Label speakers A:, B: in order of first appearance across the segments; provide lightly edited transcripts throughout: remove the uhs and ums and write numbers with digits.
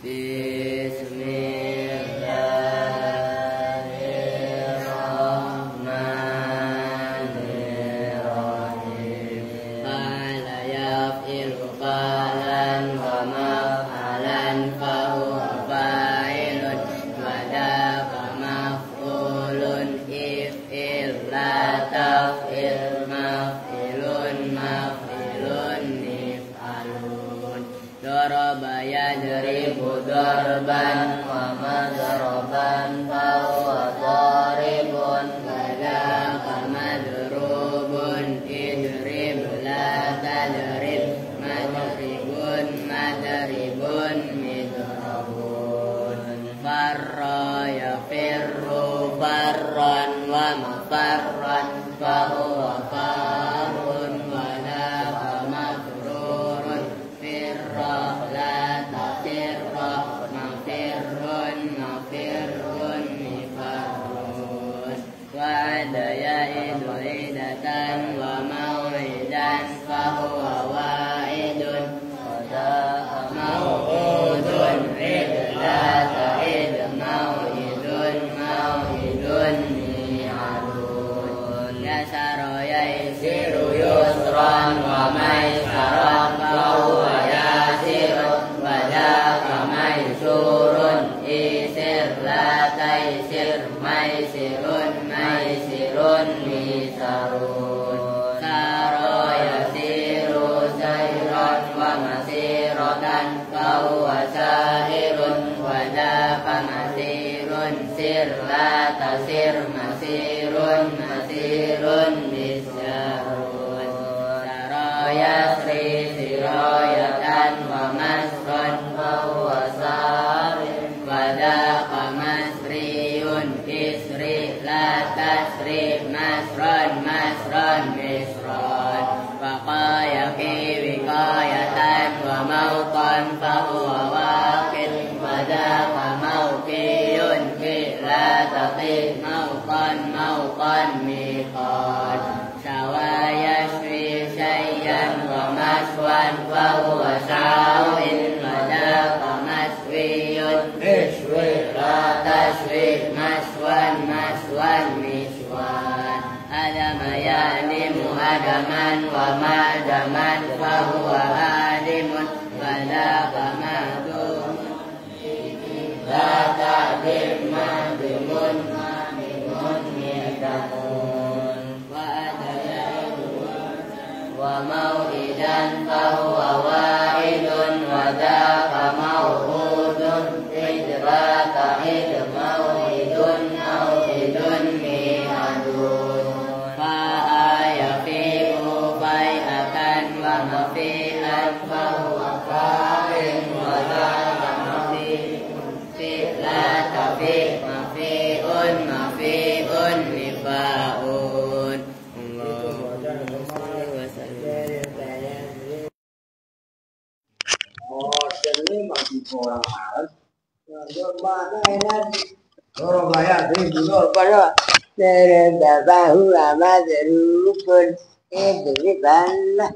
A: Bismillahirrahmanirrahim. Fala yaf'ilu fa'lan wa maf'alan fahuwa fa'ilun wa daka maf'ulun if'il la taf'il maf'ilun maf'ilun nif'alun. Daraba yadribu darban wa madroban fahuwa daribun wa daka madrubun idrib la tadrib madribun madribun midrabun. Farra yafirru farran wa mafarran fahuwa farrun wa daka magrurun firra la tafirra mafirrun mafirrun mifarrun. Wa'ada ya'idu idatan wa maw'idan fahuwa wa'idun wa daka maw'udun id la ta'id maw'idun maw'idun mi'adun. Yasara yaisiru yusran wa maisaran fahuwa yasirun wa daka maisurun isir la taisir maisirun maisirun misarun. Sara yasiru sairan wa masiratan fahuwa sairun wa daka masirun sir la tasir masirun masirun misyarun. Sara yasri sirayatan wa masran fahuwa sarin wa daka masriyun isri la tasri masran masran misran. Waqaya fi wiqayatan wa mawqan fahuwa waqin wa daka mawqiyun fi la taqi mawqan mawqan miqan. Sawa yashwi shayyan wa maswan fahuwa sawin wa daka maswiyun ishwi la tashwi maswan maswan miswan. Adama ya'limu adaman wa madaman fahuwa alimun wa daka madumun la ta'dim madumun madumun midamun. Wa adaya'idu wa maw'idan fahuwa wa'idun wa daka maw'udun idra ta'id maw'idun maw'idun mi'adun. Fa'aya fi'u fai'akan wa mafi'an fahuwa fa'in wa daka mafi'un fi'la tafi' mafi'un mafi'un nifa'un.
B: Orang kaya di dulu pada bahu amat rukun itu bala.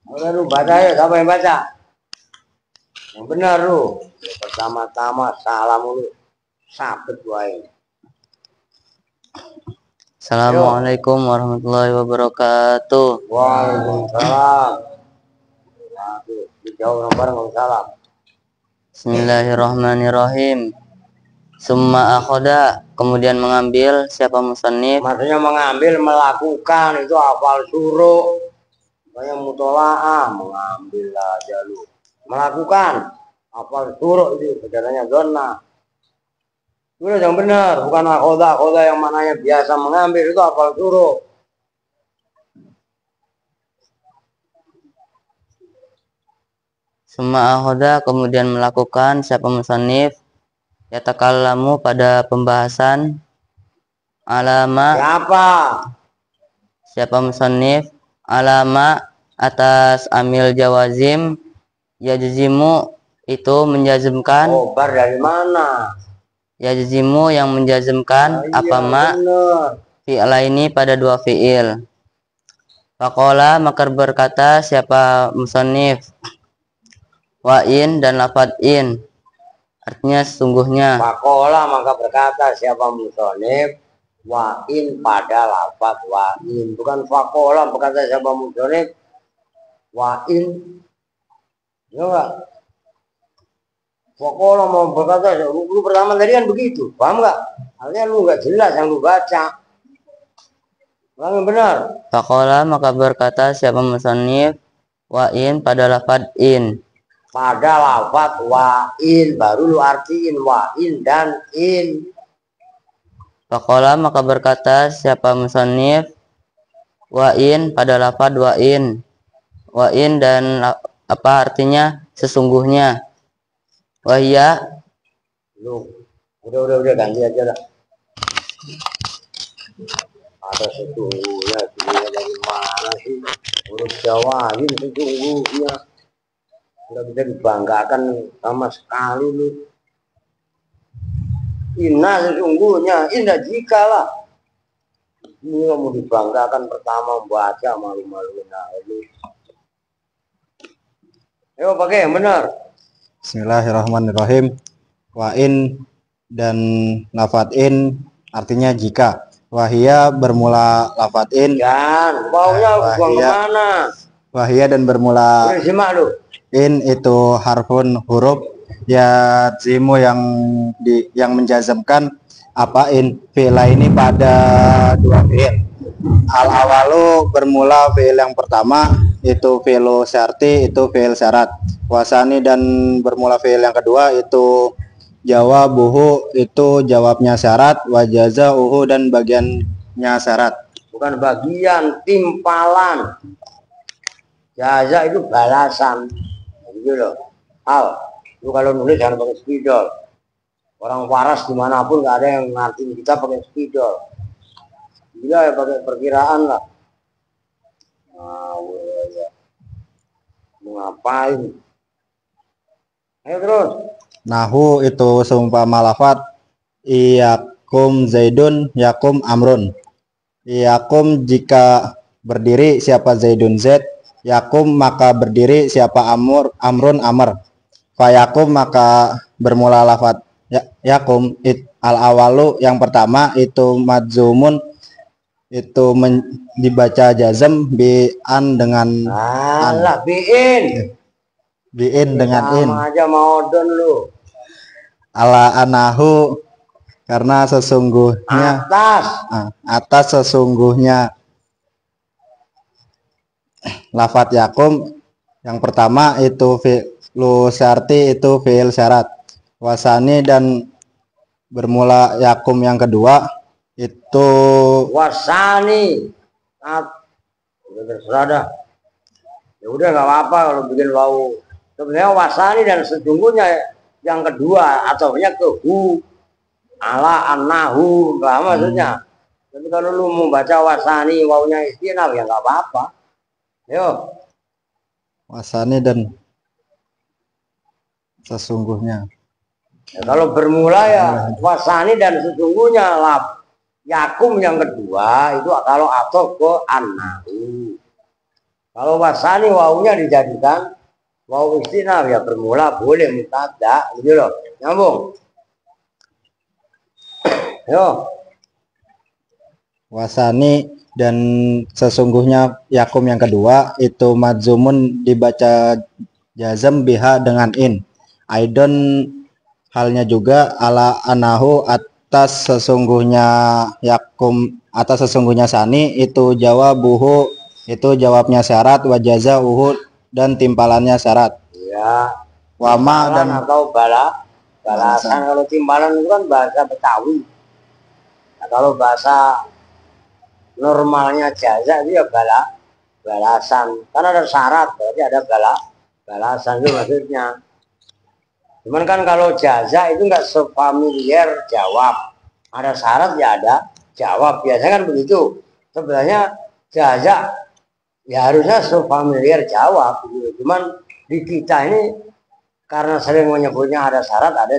B: Orang lu baca ya, siapa yang baca? Yang benar lu. Pertama-tama salam dulu. Sabet wae.
A: Assalamualaikum warahmatullahi wabarakatuh.
B: Waalaikumsalam. Waduh, dijawab orang bareng salam.
A: Bismillahirrahmanirrahim. Summa akhoda, kemudian mengambil siapa musannif.
B: Maksudnya mengambil, melakukan itu hafal suruh. Kayak mutola'ah, mengambil aja lu. Melakukan hafal suruh itu sebenarnya zona. Itu yang benar, bukan akhoda yang mananya biasa mengambil itu hafal suruh.
A: Summa akhoda, kemudian melakukan siapa musannif. Yatakallamu pada pembahasan alama siapa musannif alama atas amil jawazim yajzimu itu menjazmkan.
B: Bar dari mana?
A: Yajzimu yang menjazmkan apa ma fi'la ini pada dua fi'il. Faqala maka berkata siapa musannif wa in dan lafadz in, artinya sesungguhnya.
B: Faqala maka berkata siapa musonib wa in pada lafadz wa in, bukan faqala berkata siapa musonib wa in. Ya enggak? Faqala mau berkata lu pertama tadi kan begitu, paham enggak? Artinya lu enggak jelas yang lu baca. Yang benar.
A: Faqala maka berkata siapa musannif wa in pada lafadz in.
B: Pada lafadz wa in baru lu artiin wa in dan in.
A: Faqala maka berkata siapa musannif wa in pada lafadz wa in. Wa in dan apa artinya sesungguhnya. Wahia
B: Lu udah ganti aja lah. Ada sesungguhnya dari mana sih? Huruf Jawa ini sesungguhnya nggak bisa dibanggakan sama sekali lu. Inna sesungguhnya, indah jikalah. Ini kamu dibanggakan pertama membaca malu-maluin lu. Ayo pakai yang benar.
C: Bismillahirrahmanirrahim. Wa in dan lafadz in artinya jika. Wahia bermula lafadz in
B: Dan baunya buang kemana?
C: Wahia dan bermula
B: Udah simak lu.
C: in itu harfun huruf ya zimu yang menjazmkan apa in fi'il ini pada dua fi'il. Al awalu bermula fi'il yang pertama itu fi'il syarti, itu fi'il syarat. Wasani dan bermula fi'il yang kedua itu jawabuhu, itu jawabnya syarat. Wajazauhu dan bagiannya syarat.
B: Bukan bagian, timpalan. Jaza itu balasan. Gitu loh. Al, lu kalau nulis jangan pakai spidol. Orang waras dimanapun nggak ada yang ngertiin kita pakai spidol. Gila ya pakai perkiraan lah. Nah, ya. Mau ngapain? Ayo terus.
C: Nahu itu seumpama lafadz iyakum zaidun yakum amrun. Iyakum jika berdiri siapa zaidun zaid, yakum maka berdiri siapa amrun amr. Fayakum maka bermula lafadz yakum al awalu yang pertama itu madzumun, itu dibaca jazm bi an dengan
B: Alah, biin
C: dengan in.
B: Sama aja mau don lu.
C: Ala anahu karena sesungguhnya atas sesungguhnya lafadz yakum yang pertama itu fi'lu syarti, itu fi'il syarat. Wasani dan bermula yakum yang kedua itu
B: Wasani. Udah terserah dah. Ya udah nggak apa-apa kalau bikin wau. Sebenarnya wasani dan sesungguhnya yang kedua ataunya ke hu ala anahu nggak maksudnya. Tapi kalau lu mau baca wasani waunya istinaf ya nggak apa-apa. Yo.
C: wasani dan sesungguhnya.
B: Ya, kalau bermula ya wasani dan sesungguhnya laf yakum yang kedua itu kalau atau ke anahu. Kalau wasani waunya dijadikan wau istinaf ya bermula boleh mutada gitu loh. Nyambung. Yo.
C: Wasani dan sesungguhnya yakum yang kedua itu madzumun dibaca jazm biha dengan in. Aidon halnya juga ala anahu atas sesungguhnya yakum, atas sesungguhnya sani itu jawabuhu, itu jawabnya syarat. Wajazauhu dan timpalannya syarat.
B: Ya.
C: Wama dan
B: atau balasan. Kalau timpalan itu kan bahasa Betawi. Nah, kalau bahasa normalnya jaza itu ya balasan. Karena ada syarat berarti ada balasan itu maksudnya. Cuman kan kalau jaza itu nggak sefamiliar jawab. Ada syarat ya ada jawab. Biasanya kan begitu. Sebenarnya jaza ya harusnya sefamiliar jawab. Gitu. Cuman di kita ini karena sering menyebutnya ada syarat ada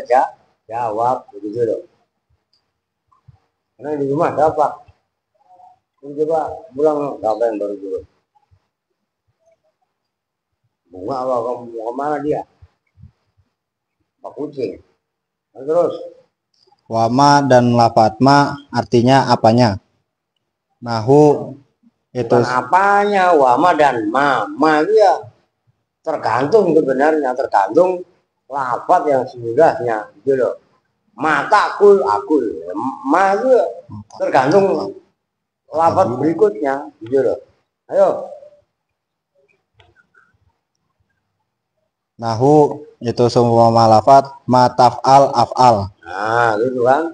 B: jawab begitu loh. Karena di rumah ada apa? Coba pulang siapa yang baru turun? Bunga apa kamu mau kemana dia? kucing. Terus
C: Wama dan lafatma artinya apanya? Nahu itu
B: bukan apanya, wama dan ma itu ya tergantung, sebenarnya tergantung lafaz yang sudahnya gitu loh. Matakul akul, ma itu ya tergantung lafaz berikutnya gitu loh. Ayo.
C: nahu itu semua lafat mataf'al af'al.
B: Nah, gitu kan.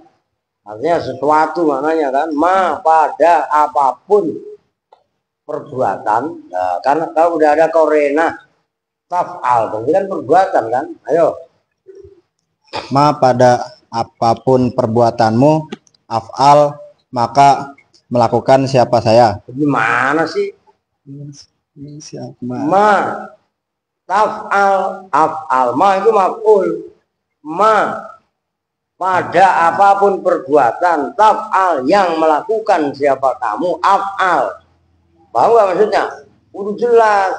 B: Artinya sesuatu maknanya kan. Ma pada apapun perbuatan. Nah, karena kalau udah ada korena taf'al, berarti kan perbuatan kan. Ayo.
C: Ma pada apapun perbuatanmu af'al maka melakukan siapa saya.
B: Gimana sih?
C: Siapa?
B: Ma taf'al af'al. Ma itu maf'ul. Ma pada apapun perbuatan taf'al yang melakukan siapa kamu af'al. Paham gak maksudnya? Udah jelas.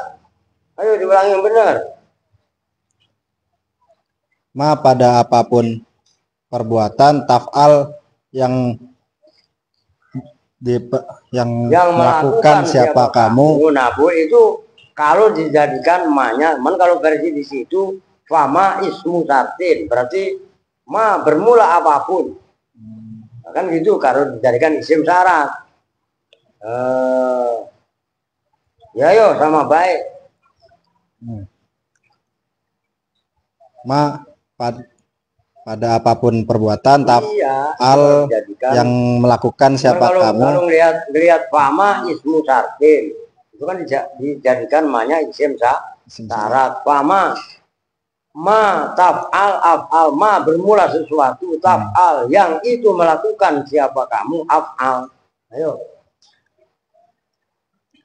B: Ayo diulangi yang benar.
C: Ma pada apapun perbuatan taf'al yang melakukan siapa kamu.
B: Nah, bu itu kalau dijadikan ma-nya, kalau versi di situ fama ismu sartin, berarti ma bermula apapun. Nah, kan gitu kalau dijadikan isim syarat. Ya yo sama baik.
C: Ma pada apapun perbuatan
B: Iya,
C: taf'al
B: dijadikan,
C: yang melakukan siapa
B: kalau,
C: kamu.
B: kalau lihat fama ismu sartin itu kan dijadikan ma-nya isim syarat. Fama ma taf'al af'al, ma bermula sesuatu, taf'al yang itu melakukan siapa kamu af'al. Ayo.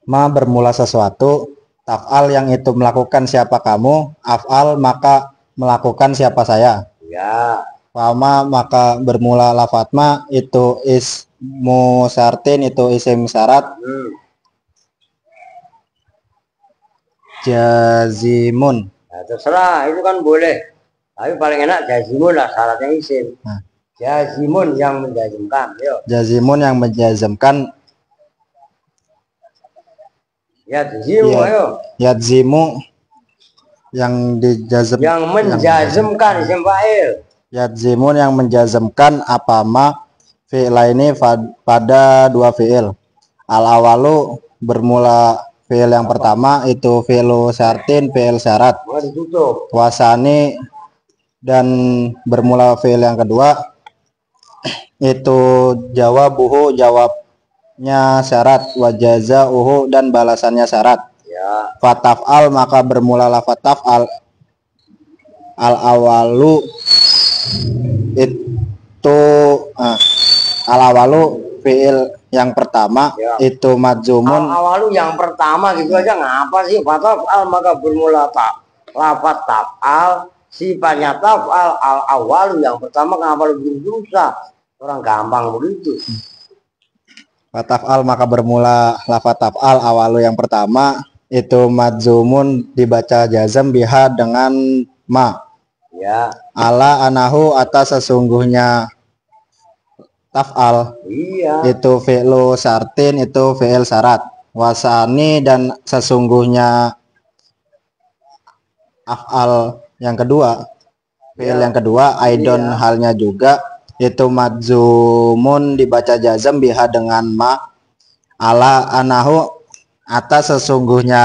C: Ma bermula sesuatu, taf'al yang itu melakukan siapa kamu, af'al maka melakukan siapa saya.
B: Ya.
C: Fama maka bermula lafatma itu ismu sartin, itu isim syarat. Jazimun.
B: Nah, terserah, itu kan boleh. Tapi paling enak jazimun lah, syaratnya isim. Jazimun yang menjazmkan. Yo.
C: Jazimun yang menjazmkan.
B: Yadzimu, ayo.
C: Yadzimu yang dijazm,
B: yang menjazmkan isim fa'il.
C: Yadzimun yang menjazmkan apa ma fi'la ini pada dua fi'il. Al awalu bermula fi'il yang pertama itu fi'lu syartin, fi'il syarat. Wasani dan bermula fi'il yang kedua itu jawabuhu, jawabnya syarat, wajazauhu dan balasannya syarat.
B: Ya.
C: Fataf'al maka bermula lafaz taf'al. Al awalu itu al awalu fi'il yang pertama
B: ya.
C: Itu madzumun.
B: Al awalu yang pertama gitu aja ngapa sih? Fataf'al maka bermula lafaz taf'al, sifatnya taf'al. Al awalu yang pertama kenapa lebih susah? Orang gampang begitu.
C: Fataf'al maka bermula lafaz taf'al awalu yang pertama itu madzumun dibaca jazam biha dengan ma.
B: Ya.
C: Ala anahu atas sesungguhnya taf'al.
B: Iya.
C: Itu fi'lu syartin, itu fi'il syarat. Wasani dan sesungguhnya af'al yang kedua, fi'il yang kedua aidon halnya juga itu madzumun dibaca jazam biha dengan ma. Ala anahu atas sesungguhnya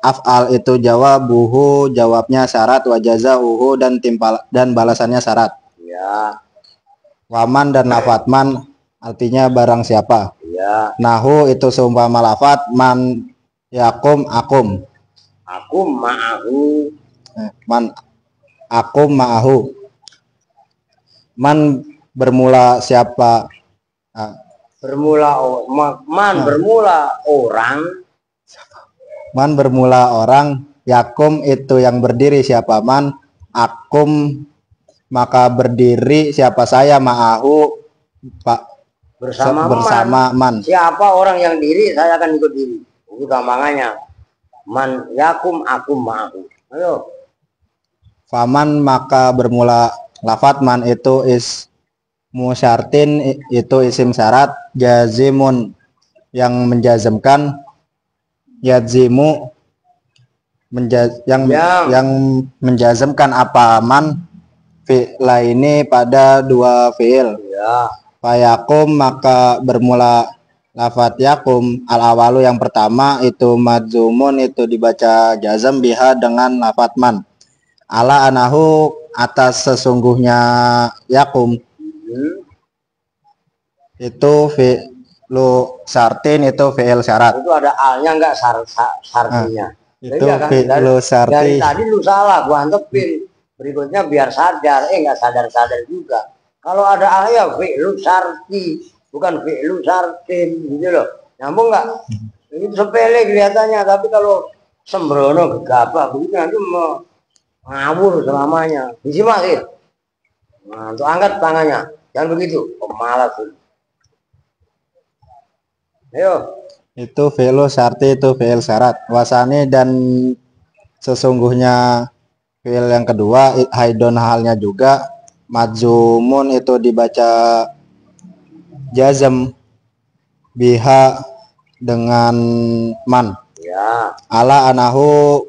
C: af'al itu jawabuhu, jawabnya syarat, wajazauhu dan balasannya syarat.
B: Ya.
C: Waman dan lafatman artinya barang siapa.
B: Ya.
C: Nahu itu seumpama lafat man yakum akum.
B: Akum ma'ahu.
C: Man akum ma'ahu. Man bermula siapa?
B: Bermula bermula orang.
C: Man bermula orang. Yakum itu yang berdiri siapa man. Akum maka berdiri siapa saya ma'ahu pak bersama man.
B: Siapa orang yang diri saya akan ikut diri. Itu gampangannya. Man yakum akum ma'ahu. Ayo.
C: Faman maka bermula lafat man itu ismu syartin itu isim syarat, jazimun yang menjazmkan, yadzimu yang menjazmkan apa man fi'la ini pada dua fi'il.
B: Ya.
C: Fayakum maka bermula lafat yakum al awalu yang pertama itu madzumun itu dibaca jazm biha dengan lafat man. Ala anahu atas sesungguhnya yakum itu fi'lu syartin itu fi'il syarat.
B: Itu ada alnya enggak syartinya.
C: Itu
B: kan?
C: fi'lu syarti.
B: Dari tadi lu salah, gua antepin. Berikutnya biar sadar, enggak sadar-sadar juga. Kalau ada al ya fi'lu syarti, bukan fi'lu syartin gitu loh. Nyambung enggak? Ini sepele kelihatannya, tapi kalau sembrono gegabah begitu nanti mau ngawur selamanya. Disimakin. Nah, untuk angkat tangannya. Jangan begitu, pemalas. Ayo.
C: Itu fi'lu syarti itu fi'il syarat. Wasani dan sesungguhnya fi'il yang kedua haidon halnya juga madzumun itu dibaca jazm biha dengan man.
B: Ya.
C: Ala anahu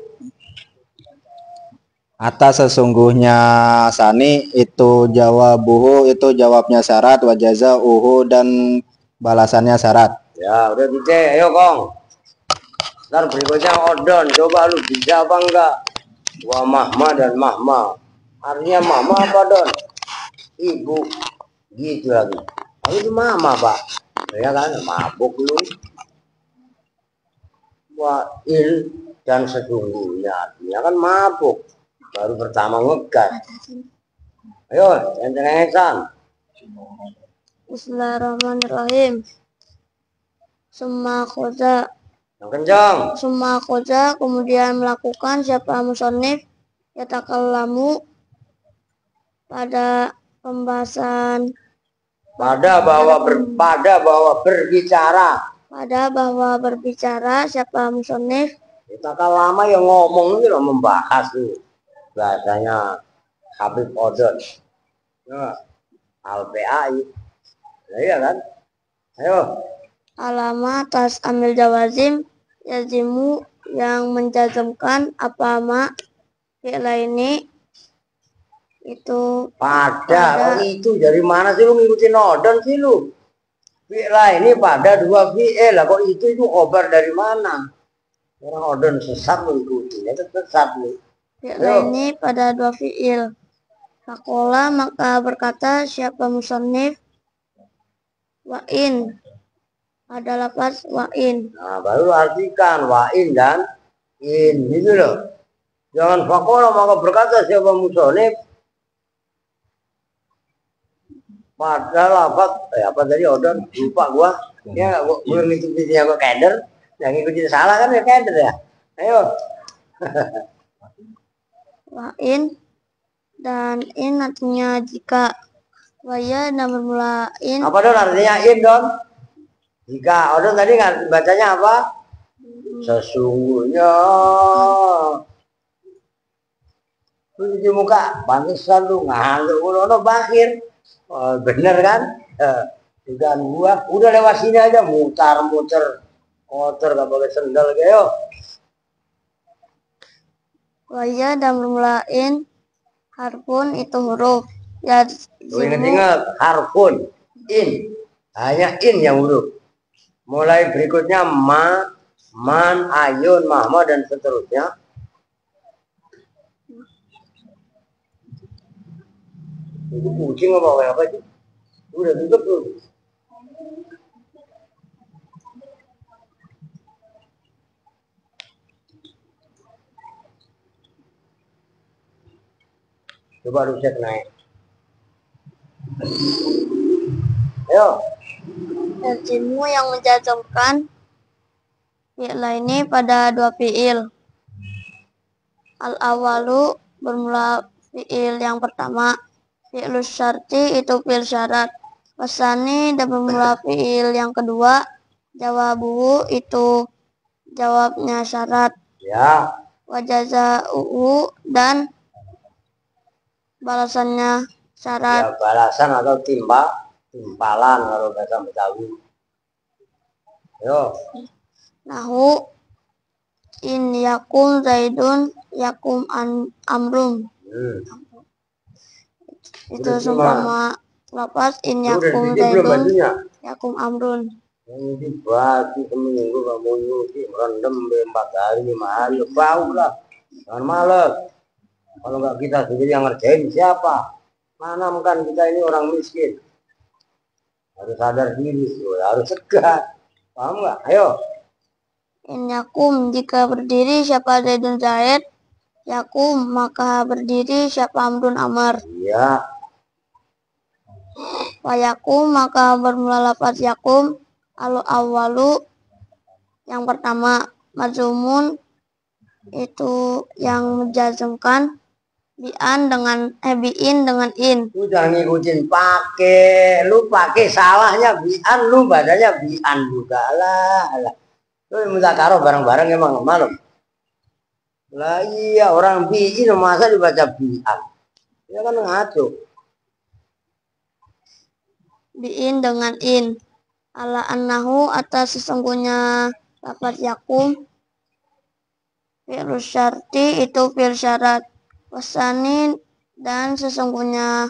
C: atas sesungguhnya sani itu jawabuhu itu jawabnya syarat, wajaza uhu dan balasannya syarat.
B: Ya udah dicek, ayo Kong. Ntar berikutnya odon, coba lu bisa apa enggak? Wa mahma dan mahma. Artinya mahma apa don? Ibu. Gitu lagi. Tapi itu mama pak. Ya kan, mabuk lu. Wa il dan sesungguhnya artinya kan mabuk. Baru pertama ngegas. Ayo, enteng-enteng.
D: Bismillahirrahmanirrahim. Summa khoza.
B: Yang kencang.
D: Summa khoza kemudian melakukan siapa musonif yatakallamu pada pembahasan
B: Pada bahwa berbicara
D: siapa musonif
B: kita kan lama yang ngomong itu loh, membahas tuh bahasanya Habib Odon Al-PAI. Iya kan? Ayo.
D: alama atas amil jawazim yazimu yang menjazmkan apa ma fi'la ini itu
B: pada itu dari mana sih lu ngikutin Odon sih lu? Fi'la ini pada dua fi'il lah, kok itu khobar dari mana? Orang Odon sesat lu ikutin, itu sesat lu.
D: Fi'la ini pada dua fi'il. Fakola maka berkata siapa musonif wa'in ada lafaz wa'in.
B: Nah baru artikan wa'in dan in gitu loh. Jangan fakola maka berkata siapa musonif pada lafaz apa tadi Odon lupa gua. Ya gua ngikutin gua keder, yang ngikutin salah kan ya keder ya. Ayo.
D: Wa'in dan in artinya jika, waya dan bermula in.
B: Apa don artinya in don? Jika Odon tadi nggak bacanya apa? Sesungguhnya. Lu di muka, pantesan lu ngantuk lu bakir. Oh, bener kan? Dugaan gua udah lewat sini aja mutar-muter kotor gak pakai sendal kayak.
D: Waya dan bermula in harfun itu huruf ya.
B: Ingat harfun in, hanya in yang huruf. Mulai berikutnya ma, man, ayun, mahma dan seterusnya. Itu kucing apa sih? Udah tutup tuh. Coba ruset naik. Ayo.
D: Yazimu yang menjazmkan fi'la ini pada dua fi'il. Al awalu bermula fi'il yang pertama. Fi'lu syarti itu fi'il syarat. Wasani dan bermula fi'il yang kedua. Jawabuhu itu jawabnya syarat.
B: Ya.
D: Wajaza'uhu dan balasannya syarat.
B: Ya, balasan atau timpalan kalau bahasa Betawi. Yo,
D: Nahu in yakum zaidun yakum amrun. Itu
B: Udah
D: seumpama lapas in
B: Lu udah
D: yakum
B: bikin belum
D: zaidun
B: bajunya?
D: yakum amrun.
B: Ini baju seminggu kamu nyuci rendem 4 hari 5 hari bau lah. Jangan males. Kalau nggak kita sendiri yang ngerjain siapa? Manamkan kita ini orang miskin. Harus sadar diri, harus tegas. Paham nggak? Ayo.
D: In yakum jika berdiri siapa zaidun zaid, yakum maka berdiri siapa amrun amar.
B: Iya.
D: Wayakum maka bermula lafaz yakum al awalu yang pertama, mazumun itu yang menjazmkan biin dengan in.
B: Lu jangan ngikutin lu pakai salahnya bian, lu badannya bian juga lah. Lu minta karo bareng-bareng emang malam. Lah iya orang biin masa dibaca bian. Ya kan ngaco.
D: Biin dengan in. Ala annahu atas sesungguhnya lafaz yakum fi'lu syarti itu fi'il syarat. Wasani dan sesungguhnya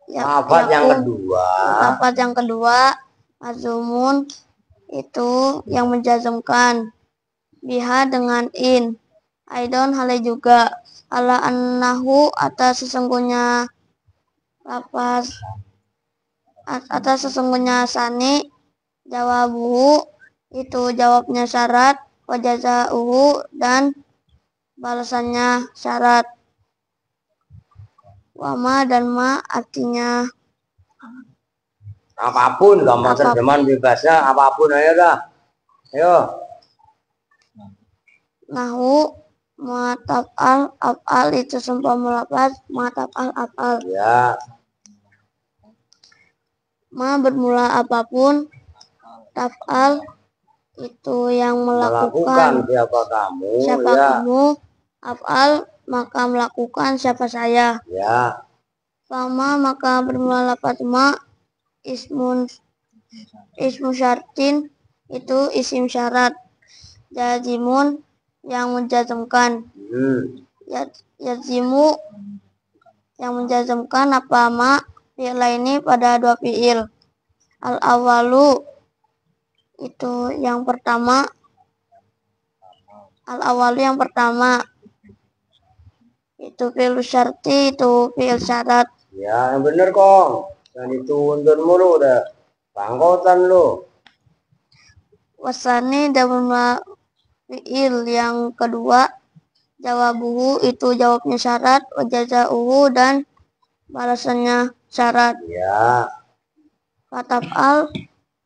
B: Lafaz yang kedua.
D: Lafaz yang kedua mazumun itu yang menjazmkan biha dengan in. Aidon hale juga ala annahu atas sesungguhnya lafaz atas sesungguhnya sani jawabuhu itu jawabnya syarat wajazauhu dan balasannya syarat. Wama dan ma artinya
B: Apapun gampang terjemahan bebasnya apapun aja dah. Ayo.
D: Nahu mataf'al af'al itu seumpama lafaz mataf'al af'al.
B: Ya.
D: Ma bermula apapun, taf'al itu yang melakukan
B: siapa kamu?
D: Siapa
B: ya.
D: kamu? Af'al maka melakukan siapa saya.
B: Ya.
D: Fama maka bermula lafaz ma ismu syartin itu isim syarat. Jazimun yang menjazmkan. Yazimu yang menjazmkan apa ma fi'il ini pada dua fi'il. Al awalu itu yang pertama. Al awalu yang pertama itu fi'il syarti itu fi'il syarat.
B: Ya yang bener kong. Dan itu undur mulu udah bangkotan lu.
D: Wasani dan fi'il yang kedua jawabuhu itu jawabnya syarat, wajazauhu dan balasannya syarat.
B: Ya.
D: Fataf'al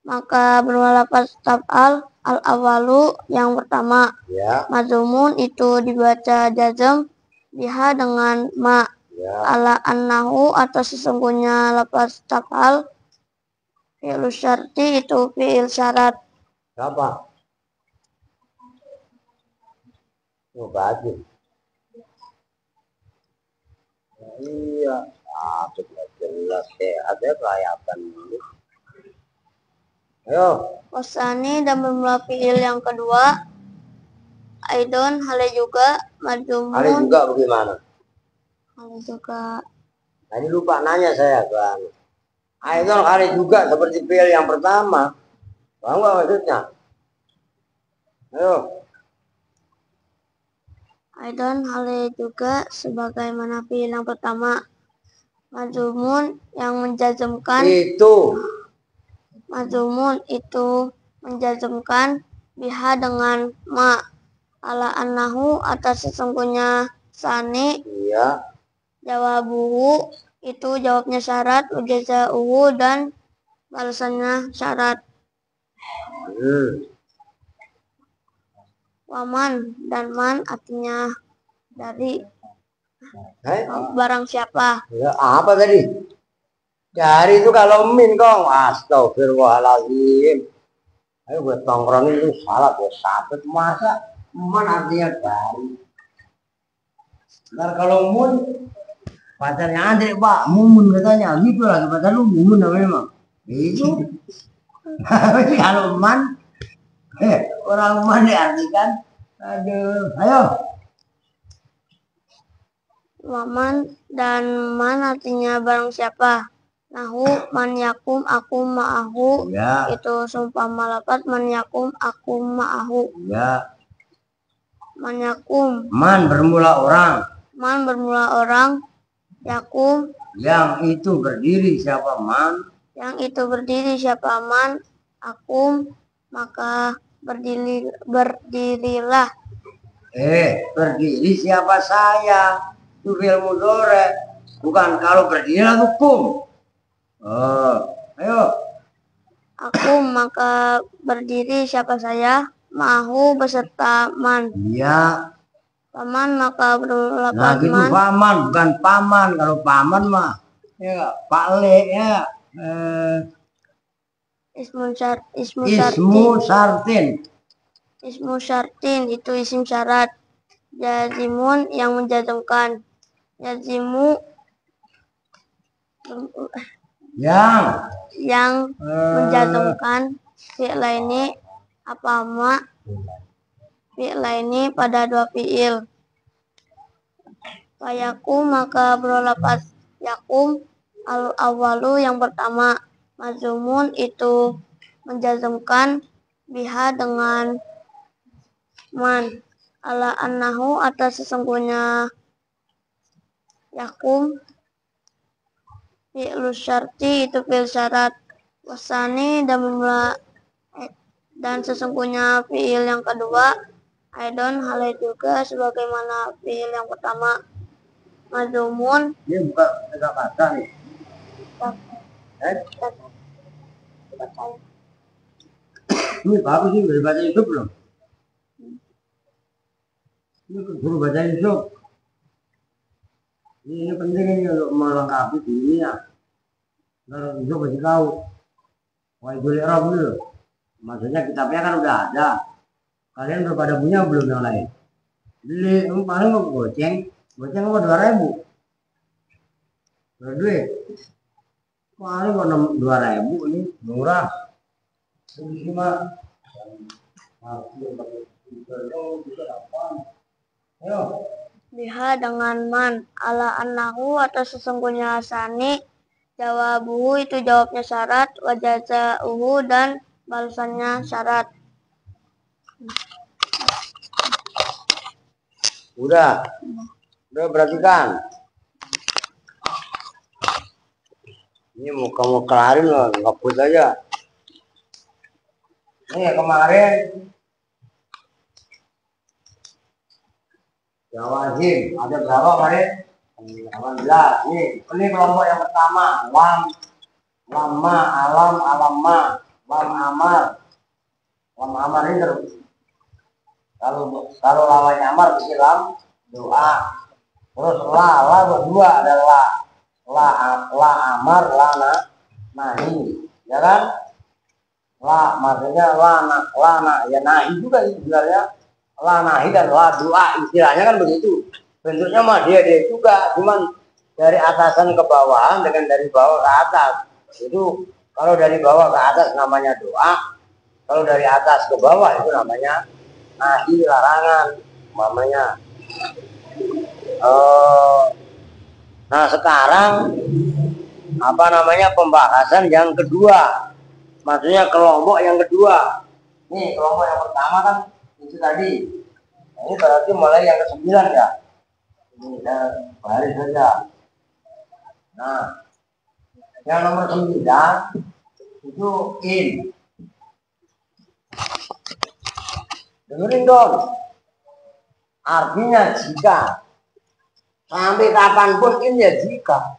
D: maka bermula lafaz taf'al al awalu yang pertama.
B: Ya.
D: Mazumun itu dibaca jazm biha dengan ma.
B: Ya.
D: Ala annahu atau sesungguhnya lafaz taf'al fi'il syarti itu fi'il syarat.
B: Siapa? Oh, baju. Iya. Jelas ada kelayakan dulu. Ayo.
D: Wasani dan bermula fi'il yang kedua. Aidon hale juga majumun.
B: Hale juga bagaimana?
D: Hale juga.
B: Tadi lupa nanya saya kan. Aidon hale juga seperti fi'il yang pertama. Paham nggak maksudnya? Ayo.
D: Aidon hale juga sebagaimana fi'il yang pertama. Majumun yang menjazmkan. Majumun itu menjazmkan biha dengan ma. Ala annahu atas sesungguhnya sani.
B: Iya.
D: Jawabuhu itu jawabnya syarat, wajazauhu dan balasannya syarat. Waman dan man artinya dari barang siapa.
B: Ya, apa tadi? Dari itu kalau min kong. Astagfirullahaladzim. Ayo gue tongkrongin lu salah gue sabet masa man artinya dari. Ntar kalau mun pacarnya Andre, Pak, Mumun katanya, gitu lagi pacar lu Mumun namanya memang. Itu. Kalau man, orang man diartikan, aduh, ayo.
D: Waman dan man artinya barang siapa. Nahu man yakum aku ma'ahu.
B: Ya,
D: Itu seumpama lapat man yakum aku ma'ahu.
B: ya.
D: Man yakum.
B: Man bermula orang.
D: Man bermula orang. Yakum.
B: Yang itu berdiri siapa man?
D: Yang itu berdiri siapa man. Akum. Maka berdirilah.
B: Berdiri siapa saya? Itu fi'il mudhari. Bukan kalau berdiri itu kum. Oh, ayo.
D: Akum maka berdiri siapa saya. Ma'ahu beserta man.
B: Iya.
D: Paman maka berulang
B: Nah, gitu
D: man.
B: paman, bukan paman. Kalau paman mah, ya Pak Le ya.
D: Ismu
B: Sartin.
D: Ismu syartin itu isim syarat. Jazimun yang menjazmkan. Jazimu yang menjazmkan fi'il ini apa ma fi'il ini pada dua fi'il. Fayakum maka berlapat yakum al awalu yang pertama. Mazumun itu menjazmkan biha dengan man. Ala annahu atas sesungguhnya yakum fi'lu syarti itu fi'il syarat. Wasani dan sesungguhnya fi'il yang kedua aidon halai juga sebagaimana fi'il yang pertama. Mazumun
B: Ini bukan tegak kata nih. Ini bagus sih, udah baca Yusuf belum? Ini suruh baca Yusuf. Ini penting ini untuk melengkapi dunia. Kalau Yusuf masih tahu. Wah, itu Arab dulu. Maksudnya kitabnya kan udah ada. Kalian udah pada punya belum yang lain? Beli, paling mau goceng. Goceng apa 2.000? Berduit. Paling kok 2.000 ini murah. Ini mah. Ayo.
D: biha dengan man. Ala annahu atau sesungguhnya sani. Jawabuhu itu jawabnya syarat. Wajazauhu dan balasannya syarat.
B: Udah perhatikan. Ini mau kamu kelarin loh, ngapus aja. Ini kemarin Jawazim ada berapa kemarin? 18. Ini kelompok yang pertama. Lama, alam, alamma, lam amar. Lam amar ini terus. Kalau lawannya amar berarti lam doa. Terus la berdua adalah la amar, la nahi. Ya kan? La maksudnya la ya nahi juga sebenarnya. La nahi dan la doa istilahnya kan begitu. Bentuknya mah dia juga, cuman dari atasan ke bawah dengan dari bawah ke atas. Itu kalau dari bawah ke atas namanya doa, kalau dari atas ke bawah itu namanya nahi, larangan, namanya. Nah sekarang apa namanya pembahasan yang kedua, maksudnya kelompok yang kedua. Nih kelompok yang pertama kan itu tadi. Ini berarti mulai yang ke-9 ya. Ini baris saja. Nah, yang nomor 9 itu in. Dengerin dong. Artinya jika. Sampai kapanpun in ya jika.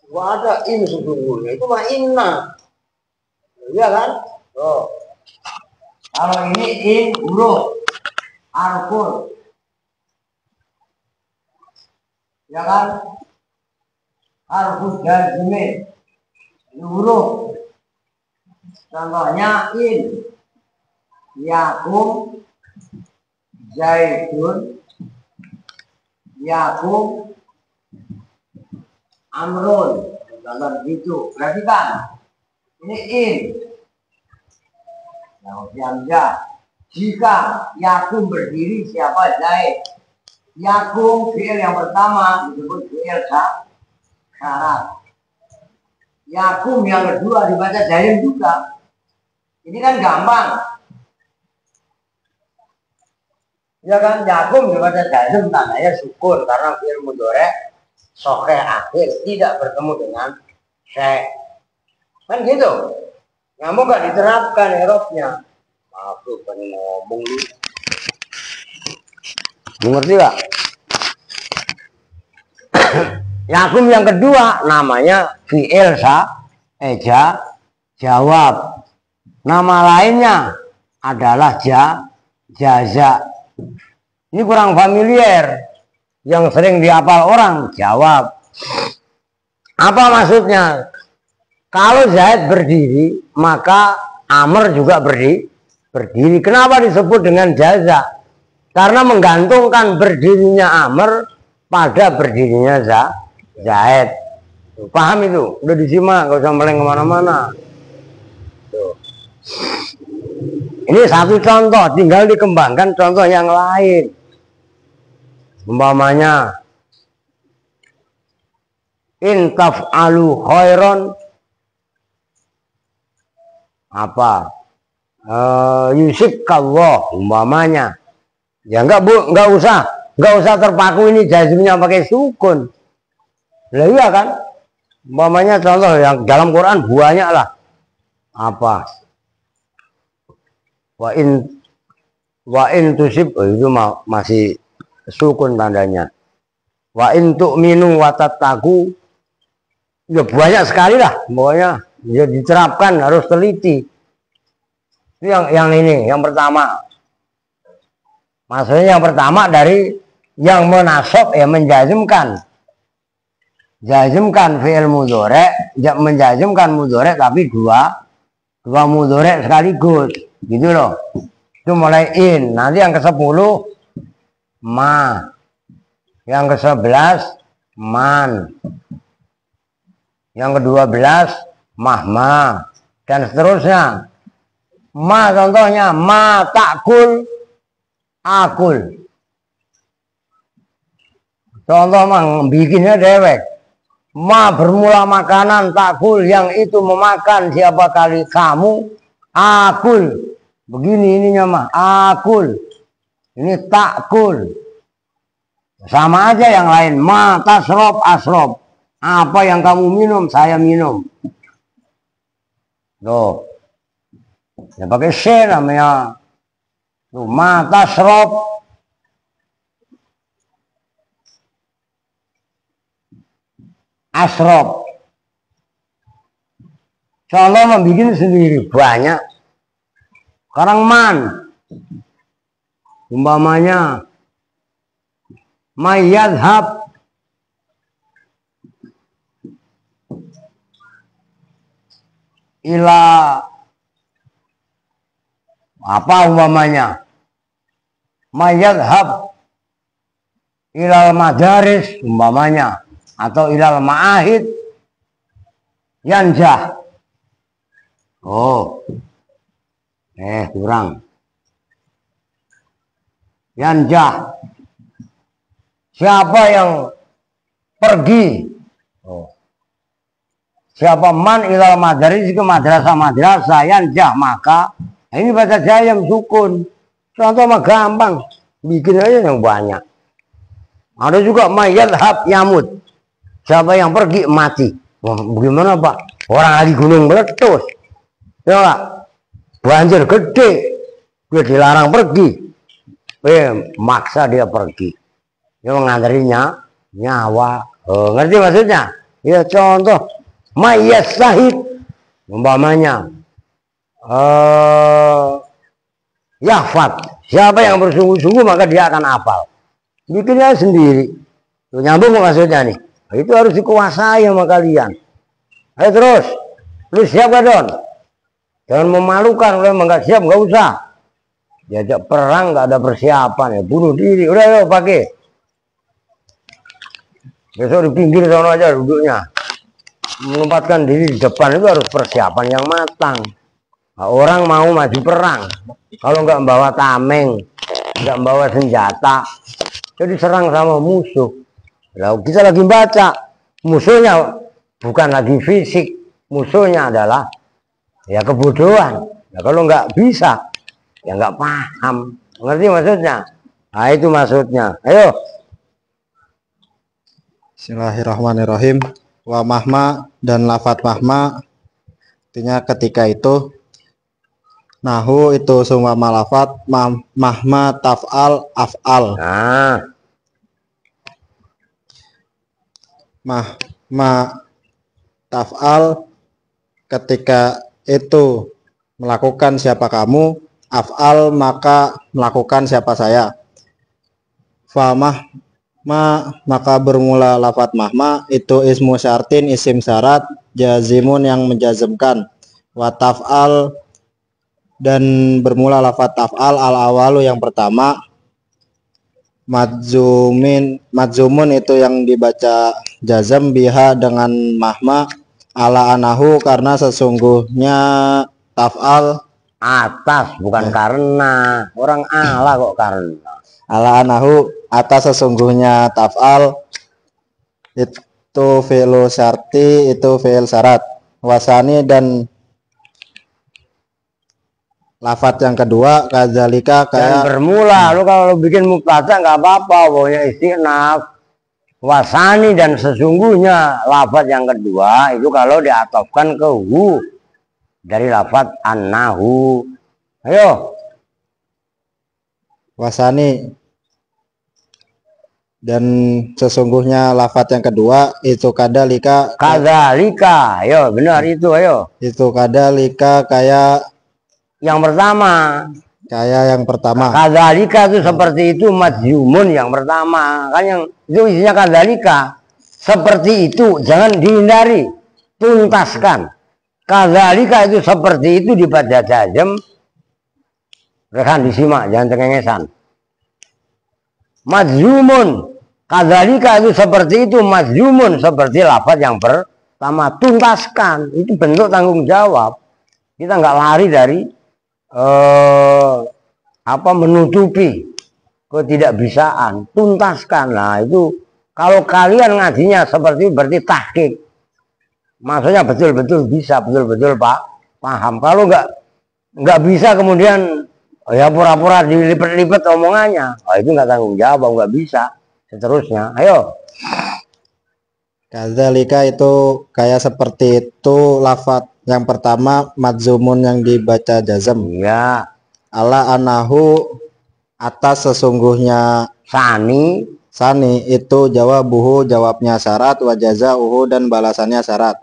B: Gak ada in sebelumnya. Itu mah inna. Iya kan? Oh. Kalau ini in huruf. Arfun. Ya kan? Harus jazmin. Ini huruf. Contohnya in. Yakum. Zaidun. yakum, amrun, gambar gitu. Perhatikan, ini in, yang jika yakum berdiri siapa Zaid. Yakum fi'il yang pertama disebut fi'il syarat. Yakum yang kedua dibaca Zaid juga. Ini kan gampang. Ya kan, yakum dibaca Zaid tandanya syukur karena fi'il mudhari sokhe akhir tidak bertemu dengan syekh. Kan gitu. Namun gak diterapkan Eropnya. Maaf tuh, pengen ngomong lu. Mengerti gak? Yakum yang kedua namanya fi'il jawab. Nama lainnya adalah jaza. Ini kurang familiar. Yang sering dihafal orang jawab. Apa maksudnya? Kalau Zaid berdiri, maka Amr juga berdiri. Kenapa disebut dengan jaza? Karena menggantungkan berdirinya Amr pada berdirinya Zaid. Paham itu? Udah disimak, gak usah meleng kemana-mana. Ini satu contoh, tinggal dikembangkan contoh yang lain. Umpamanya, in taf'alu khairon, apa? Yusikallah, umpamanya. Ya enggak Bu, enggak usah terpaku ini jazmnya pakai sukun. Lah iya kan? Umpamanya contoh yang dalam Quran banyak lah. Apa? Wa in tusib, itu masih sukun tandanya. Wa in tu'minu wa tattaqu, ya banyak sekali lah. Pokoknya ya diterapkan, harus teliti. Itu yang ini, yang pertama. Maksudnya yang pertama dari yang menasab ya menjazmkan. Jazmkan fi'il mudhari, menjazmkan mudhari tapi dua mudhari sekaligus. Gitu loh. Itu mulai in. Nanti yang ke-10 ma. Yang ke-11 man. Yang ke-12 mahma. Dan seterusnya. Ma contohnya ma takul akul. Contoh mang bikinnya dewek. Ma bermula makanan takul yang itu memakan siapa kali kamu akul. Begini ininya mah akul. Ini takul. Sama aja yang lain. Ma tasrob asrob. Apa yang kamu minum saya minum. Tuh. Ya pakai se namanya. Tuh, mata serop. Asrop. Contoh membuat sendiri banyak. Sekarang man. Umpamanya mayadhab. Ila apa umpamanya mayadhab ilal madaris umpamanya atau ilal ma'ahid yanjah. Oh kurang yanjah siapa yang pergi. Siapa man ilal madaris ke madrasah yanjah maka. Nah, ini baca jayam sukun. Contoh mah gampang. Bikin aja yang banyak. Ada juga mayadhab yamut. Siapa yang pergi mati. Wah, bagaimana Pak? Orang lagi gunung meletus. Ya Pak? Banjir gede. Dia dilarang pergi. Maksa dia pergi. Dia mengantarinya nyawa. Ngerti maksudnya? Ya contoh. Mayas sahid. Umpamanya. Yahfad. Siapa yang bersungguh-sungguh maka dia akan hafal. Bikinnya sendiri. Tuh, nyambung maksudnya nih. Nah, itu harus dikuasai sama kalian. Ayo terus. Lu siap gak Don? Jangan memalukan. Kalau nggak siap nggak usah. Diajak perang nggak ada persiapan ya. Bunuh diri. Udah yuk pakai. Besok di pinggir sana aja duduknya. Menempatkan diri di depan itu harus persiapan yang matang. Nah, orang mau maju perang, kalau nggak membawa tameng, nggak membawa senjata, jadi serang sama musuh. Lalu kita lagi baca, musuhnya bukan lagi fisik, musuhnya adalah ya kebodohan. Nah, kalau nggak bisa, ya nggak paham. Ngerti maksudnya? Nah, itu maksudnya. Ayo.
C: Bismillahirrahmanirrahim. Wa mahma dan lafat mahma artinya ketika itu. Nahu itu semua lafat, mahma taf'al af'al.
B: Nah,
C: Mahma taf'al ketika itu melakukan siapa kamu, af'al maka melakukan siapa saya. Famah maka bermula lafat mahma itu ismu syartin, isim syarat, jazimun yang menjazmkan, wa taf'al dan bermula lafat taf'al al awalu yang pertama, madzumun itu yang dibaca jazm biha dengan mahma, ala anahu karena sesungguhnya taf'al
B: atas bukan karena, orang ala kok karena.
C: Ala anahu atas sesungguhnya taf'al itu fi'lu syarti, itu fi'il syarat. Wasani dan lafat yang kedua kadzalika
B: Dan
C: kayak
B: bermula, lu kalau bikin mubtada nggak apa-apa, pokoknya istinaf. Wasani dan sesungguhnya lafat yang kedua itu kalau diatofkan ke hu dari lafat annahu. Ayo.
C: wasani dan sesungguhnya lafat yang kedua itu kadzalika
B: Ayo benar itu, ayo.
C: itu kadzalika kayak
B: Yang pertama.
C: yang pertama.
B: Kadzalika itu seperti itu, madzumun yang pertama. Kan yang itu isinya kadzalika. Seperti itu, jangan dihindari. Tuntaskan. Kadzalika itu seperti itu dibaca jazm. Rekan disimak, jangan cengengesan. Madzumun. Kadzalika itu seperti itu, madzumun seperti lafaz yang pertama. Tuntaskan. Itu bentuk tanggung jawab. Kita nggak lari dari menutupi ketidakbisaan, tuntaskan. Nah itu kalau kalian ngajinya seperti itu berarti tahqiq, maksudnya betul-betul bisa, betul-betul paham. Kalau nggak bisa kemudian ya pura-pura dilipet-lipet omongannya, itu nggak tanggung jawab, nggak bisa. Seterusnya, ayo.
C: Kadzalika itu kayak seperti itu lafat yang pertama madzumun yang dibaca jazm.
B: Ya.
C: Ala anahu atas sesungguhnya
B: Sani
C: itu jawabuhu jawabnya syarat, wa jazauhu dan balasannya syarat.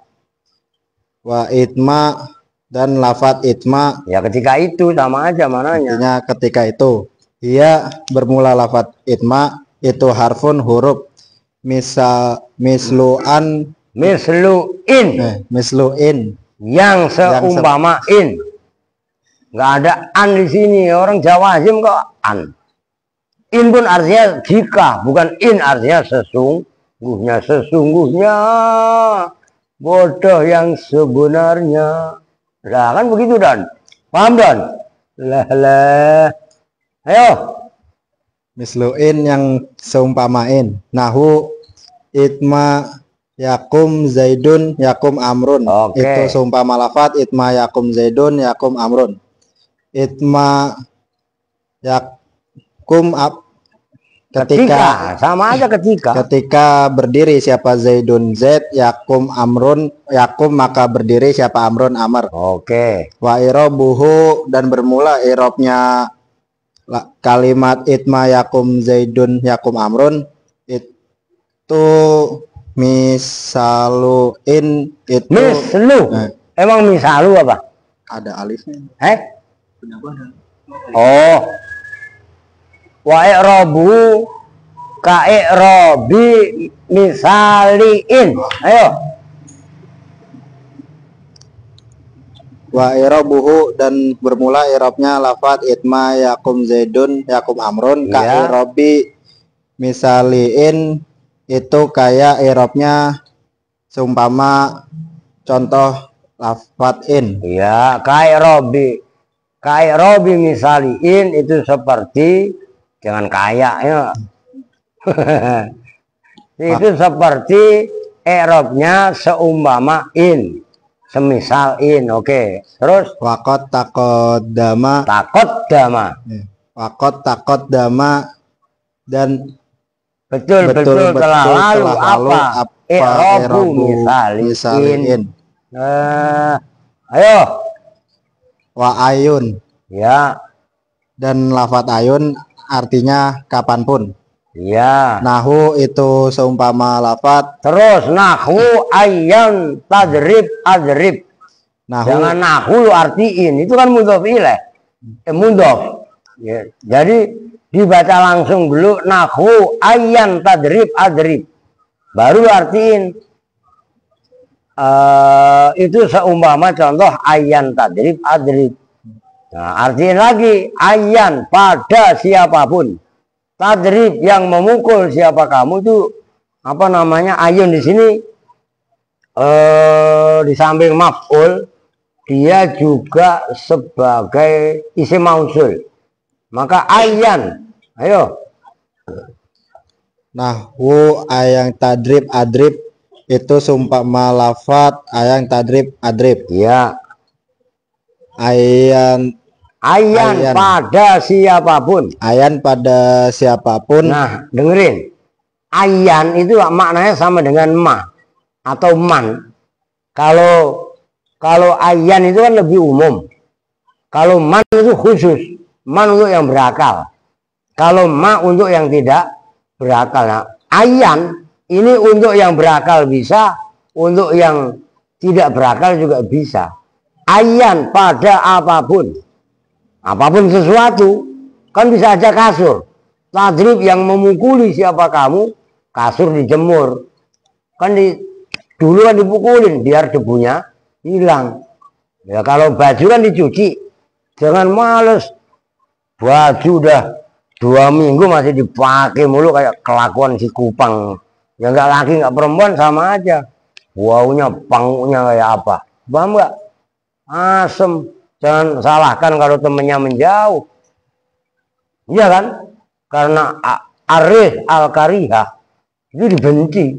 C: Wa itma dan lafat itma
B: ya ketika itu sama aja mananya.
C: artinya ketika itu. Ia bermula lafat itma itu harfun huruf misluin
B: yang seumpama in. Nggak ada an di sini, orang Jawa Azim kok an. In pun artinya jika, bukan in artinya sesungguhnya bodoh yang sebenarnya. Nah kan begitu Dan, paham Dan? Lah. Ayo.
C: Misluin yang seumpamain. Nahu itma yakum zaidun yakum amrun.
B: Oke.
C: Itu seumpama lafat itma yakum zaidun yakum amrun. Itma yakum ketika
B: sama aja
C: ketika berdiri siapa zaidun zaid, yakum amrun yakum maka berdiri siapa amrun amr.
B: Oke.
C: Wa irobuhu dan bermula irobnya kalimat itma yakum zaidun yakum amrun itu misaluin itu
B: emang misalu apa?
C: Ada alifnya.
B: Oh. Wa i'rabu ka i'rabi misaliin. Ayo.
C: Wa i'rabuhu dan bermula i'rabnya lafat itma yakum zaidun yakum amrun ka i'rabi misaliin itu kayak i'rabnya seumpama contoh lafat in.
B: Ya, kayak Robi misaliin itu seperti, jangan kayak ya. Itu seperti i'rabnya seumpama in, semisal in. Oke, terus
C: Wakot takot dama, wakot takot dama, dan
B: betul telah lalu apa i'rabu misaliin. Ayo,
C: wa ayun,
B: ya,
C: dan lafat ayun artinya kapanpun.
B: ya.
C: Nahu itu seumpama lafat.
B: Terus nahwu ayyan tadrib adrib.
C: Nahu,
B: Jangan nahwu lu artiin, itu kan mudhof ilaih. Mudhof. Ya, jadi dibaca langsung dulu nahwu ayyan tadrib adrib. Baru lu artiin. Itu seumpama contoh ayyan tadrib adrib. Nah, artiin lagi ayyan pada siapapun. Tadrib yang memukul siapa kamu itu apa namanya? Ayun di sini di samping maf'ul dia juga sebagai isim mausul. Maka ayyan, ayo.
C: nahwu ayang tadrib adrib itu seumpama lafat ayang tadrib adrib.
B: Ya.
C: Ayyan
B: Pada siapapun.
C: Ayan pada siapapun.
B: Nah, dengerin. Ayyan itu maknanya sama dengan ma atau man. Kalau ayyan itu kan lebih umum. Kalau man itu khusus. Man untuk yang berakal. Kalau ma untuk yang tidak berakal. Nah, ayyan ini untuk yang berakal bisa, untuk yang tidak berakal juga bisa. Ayyan pada apapun. Apapun sesuatu, kan bisa aja kasur. Tadrib yang memukuli siapa kamu, kasur dijemur. Kan dulu kan dipukulin biar debunya hilang. Ya kalau baju kan dicuci. Jangan males. Baju udah 2 minggu masih dipakai mulu kayak kelakuan si kupang. Ya nggak laki nggak perempuan sama aja. Baunya pangnya kayak apa? Paham nggak? Asem. Jangan salahkan kalau temennya menjauh. Iya kan? Karena arih al-karihah itu dibenci.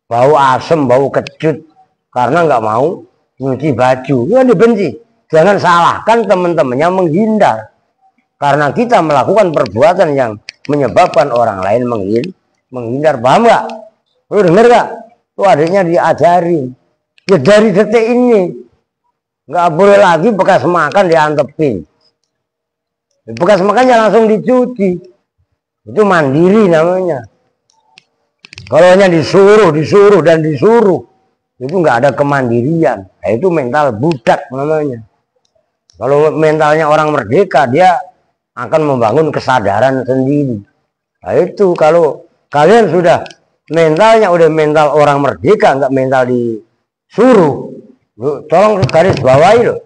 B: Bau asem, bau kecut. Karena nggak mau nyuci baju. Itu kan dibenci. Jangan salahkan teman-temannya menghindar. Karena kita melakukan perbuatan yang menyebabkan orang lain menghindar. Paham nggak? Lu denger nggak? Tuh adiknya diajarin. Ya dari detik ini. Nggak boleh lagi bekas makan diantepin. Bekas makannya langsung dicuci. Itu mandiri namanya. Kalau hanya disuruh dan disuruh, itu nggak ada kemandirian. Nah, itu mental budak namanya. Kalau mentalnya orang merdeka, dia akan membangun kesadaran sendiri. Nah, itu kalau kalian sudah mentalnya udah mental orang merdeka, nggak mental disuruh. Tolong garis bawahi loh.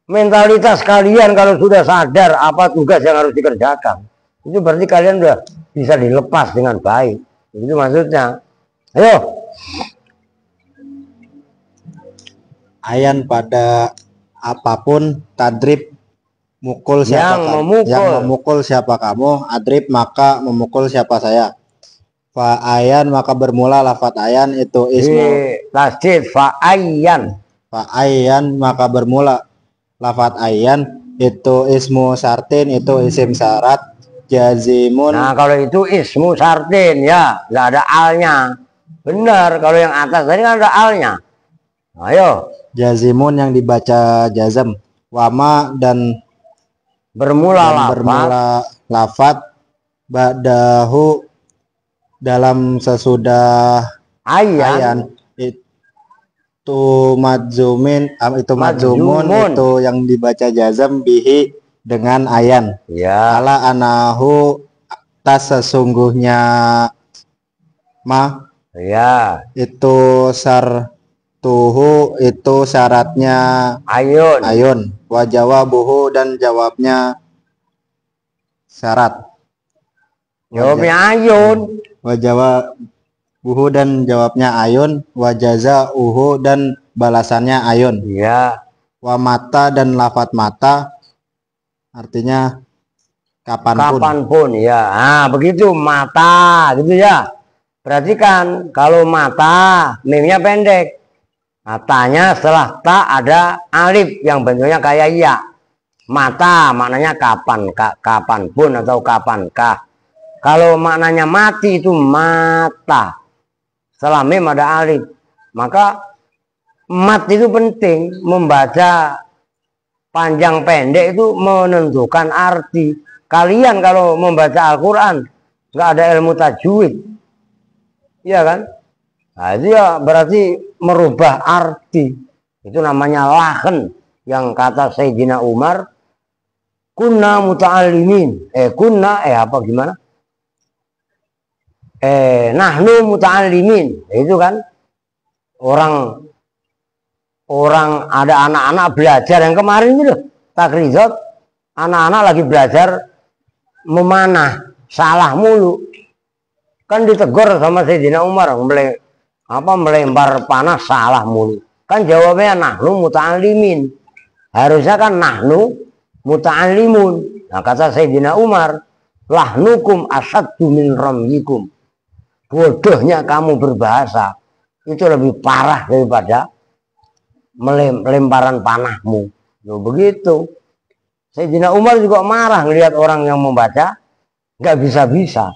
B: Mentalitas kalian kalau sudah sadar apa tugas yang harus dikerjakan, itu berarti kalian udah bisa dilepas dengan baik. Itu maksudnya. Ayo.
C: Ayan pada apapun, tadrib mukul siapa
B: yang
C: memukul siapa kamu, adrib maka memukul siapa saya. Fa ayan maka bermula lafat ayan itu ismu
B: tasdid fa ayyan
C: maka bermula lafat ayan itu ismu sartin, itu isim syarat jazimun.
B: Nah kalau itu ismu sartin ya nggak ada alnya. Benar, kalau yang atas tadi kan ada alnya. Ayo.
C: Jazimun yang dibaca jazam. Wama dan
B: bermula
C: lafat ba'dahu dalam sesudah ayan itu madzumun itu yang dibaca jazam bihi dengan ayan.
B: Ya.
C: Ala anahu tas sesungguhnya ma.
B: Ya.
C: Itu sartuhu itu syaratnya ayun. Wa jawabuhu dan jawabnya syarat.
B: Jawabnya ayun.
C: Wa jawab buhu dan jawabnya ayun, wa jazauhu dan balasannya ayun,
B: Ya,
C: wa mata dan lafat mata artinya kapanpun.
B: kapanpun ya. Nah, begitu mata gitu ya. Perhatikan kalau mata mimnya pendek. Matanya setelah ta ada alif yang bentuknya kayak ya. Mata maknanya kapan, kapanpun atau kapankah. Kalau maknanya mati itu mata. Setelah mim ada alif. Maka mat itu penting, membaca panjang pendek itu menentukan arti. Kalian kalau membaca Al-Quran nggak ada ilmu tajwid, iya kan? Nah, itu ya berarti merubah arti. Itu namanya lahan, yang kata Sayyidina Umar, kunna muta'allimin. Apa gimana? Nahnu muta'allimin. Itu kan orang ada anak-anak belajar yang kemarin itu takrizat, anak-anak lagi belajar memanah, salah mulu. Kan ditegur sama Sayyidina Umar, melempar panah salah mulu. Kan jawabnya nahnu muta'allimin. Harusnya kan nahnu muta'allimun. Nah, kata Sayyidina Umar, lahnukum asaddu min ramyikum. Bodohnya kamu berbahasa itu lebih parah daripada lemparan panahmu. Begitu. Sayyidina Umar juga marah ngelihat orang yang membaca nggak bisa-bisa,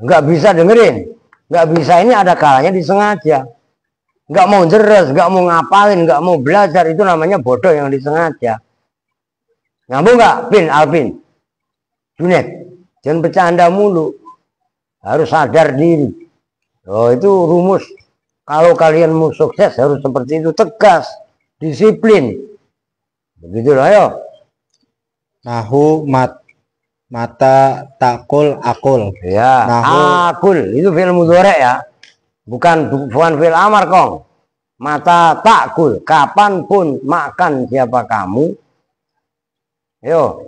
B: nggak bisa dengerin, nggak bisa. Ini ada kalanya disengaja, nggak mau jelas, nggak mau ngapalin, nggak mau belajar, itu namanya bodoh yang disengaja. Nyambung nggak, Alvin, Junet? Jangan bercanda mulu, harus sadar diri. Itu rumus. Kalau kalian mau sukses harus seperti itu, tegas, disiplin. Begitu lah, ayo.
C: Nahu mata takul akul.
B: Ya,
C: Nahu
B: akul itu fi'il mudhari ya. Bukan fi'il amar, Kong. Mata takul, kapanpun makan siapa kamu. Yo.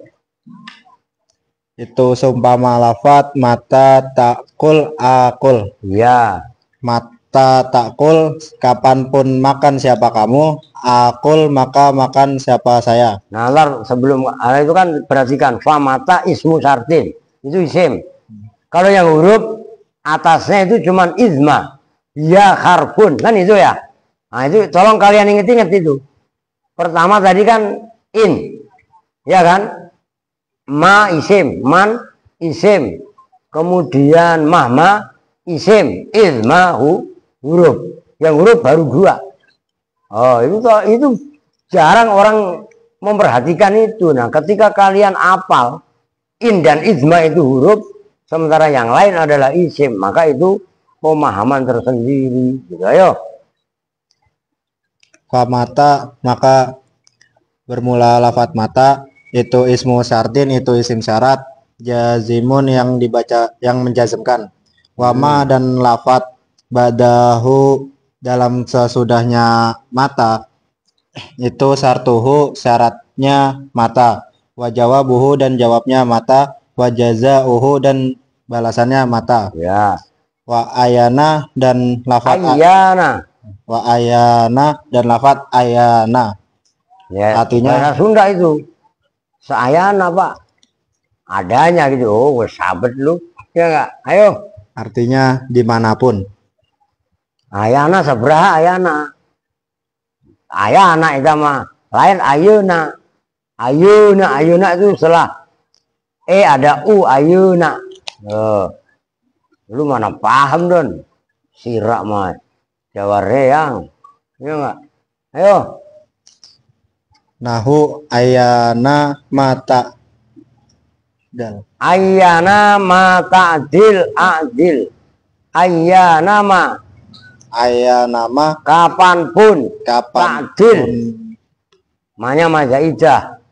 C: itu seumpama lafat mata takul akul.
B: Ya.
C: Mata takul kapanpun makan siapa kamu, akul maka makan siapa saya.
B: Nah, sebelum itu kan perhatikan famata ismu sartin. Itu isim. Kalau yang huruf atasnya itu cuman izma. Ya harfun kan itu ya. Nah, itu tolong kalian inget-inget itu. Pertama tadi kan in. Ya kan? Ma isim, man isim. Kemudian mahma isim, izma huruf. Yang huruf baru dua. Itu jarang orang memperhatikan itu. Nah, ketika kalian apal in dan izma itu huruf, sementara yang lain adalah isim, maka itu pemahaman tersendiri. Gitu, ayo.
C: Famata maka bermula lafat mata, itu ismu sartin, itu isim syarat, jazimun yang dibaca yang menjazmkan. Wama dan lafat badahu dalam sesudahnya mata, itu sartuhu syaratnya mata, wajawabuhu dan jawabnya mata, wajazauhu dan balasannya mata.
B: Ya.
C: Wa ayana dan lafat
B: Ayana.
C: wa ayana dan lafat ayana.
B: Ya,
C: Artinya
B: bahasa Sunda itu. Seayana, Pak. Adanya gitu. Oh, sabet lu. Ya enggak? Ayo.
C: artinya dimanapun.
B: Ayana seberapa ayana? Ayana itu mah lain ayuna. Ayuna itu setelah ada ayuna. Lu mana paham Don? Sirak mah Jawa Reang. Ya enggak? Ayo.
C: Nahu ayana mata dal.
B: Ayana mata adil. Ayana ma.
C: Ayana ma
B: Kapanpun.
C: kapan
B: Ta'dil. Manya majaidah.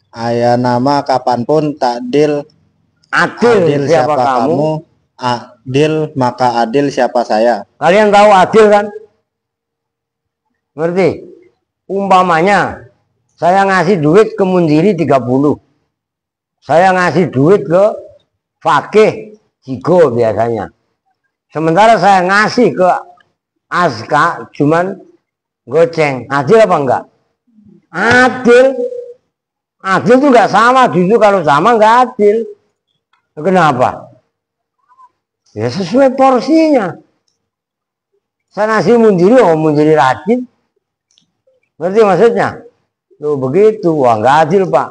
C: ayana ma kapanpun takdil
B: Adil siapa kamu?
C: Adil maka adil siapa saya.
B: Kalian tahu adil kan? Ngerti? Umpamanya saya ngasih duit ke Mundiri 30. Saya ngasih duit ke Fakih Jigo biasanya Sementara saya ngasih ke Aska cuman goceng. Adil apa enggak? Adil. Adil itu enggak sama. Justru kalau sama enggak adil. Kenapa? Ya sesuai porsinya. Saya ngasih Munjiri, oh Munjiri rajin. Ngerti maksudnya? Tuh begitu. Wah enggak adil Pak.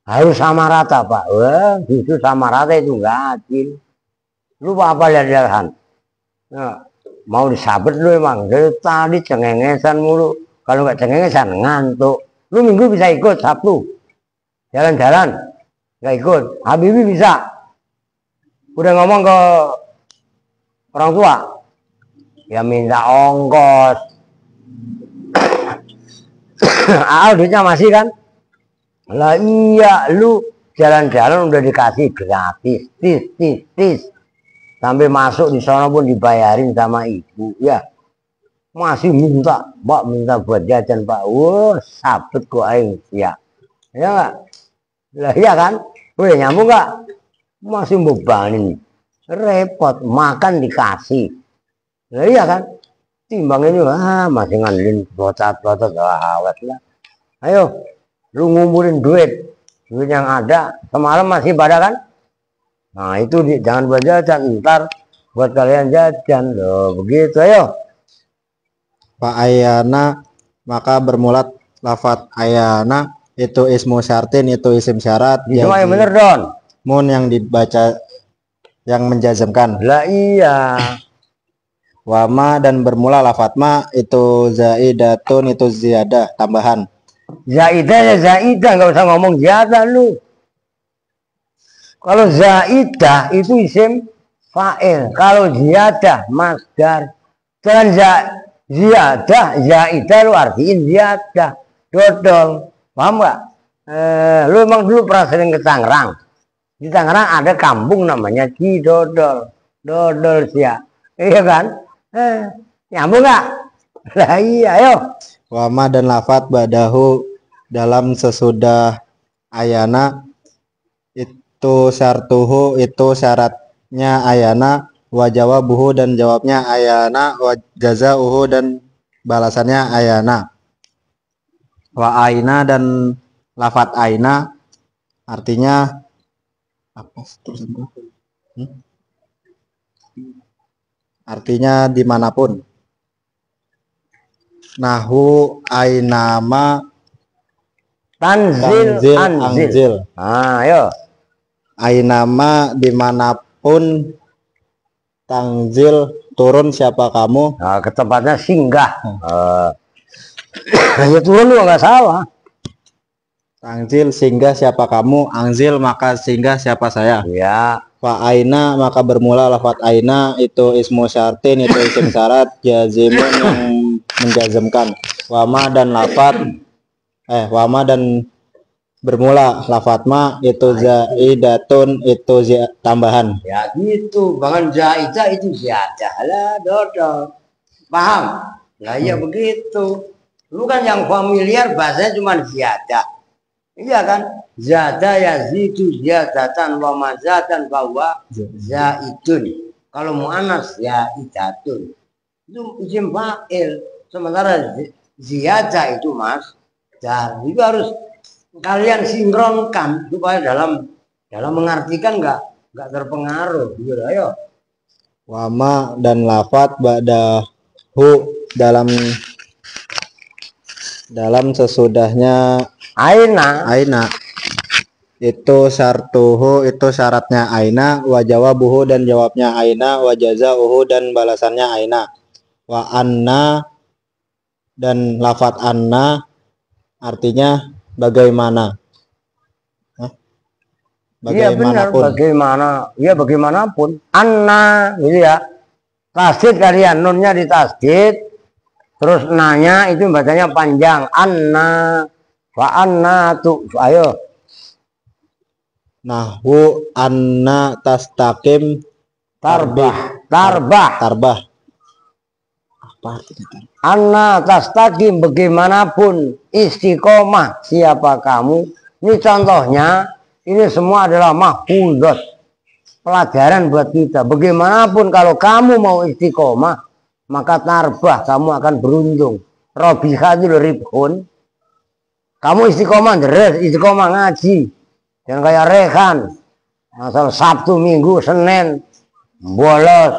B: Harus sama rata Pak. Wah justru sama rata itu enggak adil. Lu apa lihat-lihat? Nah, mau disabet lu emang dari tadi cengengesan mulu. Kalau nggak cengengesan ngantuk. Lu minggu bisa ikut Sabtu jalan-jalan nggak ikut. Habibie bisa. Udah ngomong ke orang tua ya minta ongkos. Duitnya masih kan? Lah iya lu jalan-jalan udah dikasih gratis, tis. Sampai masuk di sana pun dibayarin sama ibu, ya. Masih minta, Pak minta buat jajan Pak. Wah, sabet kok aing ya. Ya enggak? Lah iya kan? Udah nyambung enggak? Masih bebanin. Repot, makan dikasih. Lah iya kan? Timbang ini masih ngandelin bocat-bocat awet lah. Ayo, lu ngumpulin duit yang ada. Semalam masih pada kan? Nah itu jangan buat jajan, ntar buat kalian jajan loh, begitu. Ayo
C: Pak ayana maka bermulat lafat ayana itu ismu syartin itu isim syarat
B: semua yang bener Don.
C: Mun yang dibaca yang menjazmkan.
B: Lah iya.
C: Wama dan bermula lafat ma itu zaidatun itu ziyadah tambahan.
B: Zaidah ya zaidah, nggak usah ngomong ziyadah lu. Kalau zaidah itu isim fa'il. Kalau ziyadah masdar. Jangan ziyadah, zaidah lu artiin ziyadah. Dodol. Paham nggak? Lu emang dulu pernah sering ke Tangerang. Di Tangerang ada kampung namanya Cidodol. Dodol sia. Iya kan? Nyambung nggak? Lah iya, ayo.
C: Wama dan lafat badahu dalam sesudah ayana itu syartuhu itu syaratnya ayana wa jawabuhu dan jawabnya ayana wa jazauhu dan balasannya ayana wa aina dan lafat aina artinya apa terus artinya dimanapun. Nahu ainama
B: tanzil anzil. Ayo.
C: Ainama dimanapun tangzil turun siapa kamu.
B: Nah, ke tempatnya singgah. Ya turun juga nggak salah.
C: Tangzil singgah siapa kamu. Angzil maka singgah siapa saya.
B: Ya.
C: Fa aina maka bermula lafat aina itu ismu syartin itu isim syarat jazimun yang menjazmkan. Wama dan lafat wama dan bermula lafat ma itu zaidatun itu tambahan.
B: Ya gitu, bahkan zaidah itu ziyadah lah dodol. Paham? Lah ya begitu. Lu kan yang familiar bahasanya cuma ziyadah. Iya kan? Zada yazidu ziyadatan wa mazatan bahwa zaidun. Kalau muannas zaidatun. Itu isim fa'il. Sementara ziyadah itu Mas, dan itu harus kalian sinkronkan supaya dalam mengartikan nggak terpengaruh. Gitu, ayo.
C: Wama dan lafat ba'dahu dalam sesudahnya aina itu syartuhu itu syaratnya aina wa jawabuhu dan jawabnya aina wa jazauhu dan balasannya aina wa anna dan lafat anna artinya bagaimana.
B: Iya benar, bagaimanapun anna gitu ya. Tasdid kalian, nunnya di tasdid, terus nanya itu bacanya panjang anna wa anna tuh. Ayo.
C: Nahwu anna tastaqim tarbah. Apa artinya?
B: Anna tastaqim bagaimanapun istiqomah siapa kamu. Ini contohnya, ini semua adalah mahfuzat. pelajaran buat kita. Bagaimanapun kalau kamu mau istiqomah, maka tarbah, kamu akan beruntung. Robihadul ribhun. Kamu istiqomah deres, istiqomah ngaji. Jangan kayak Rehan. Asal Sabtu, Minggu, Senin bolos,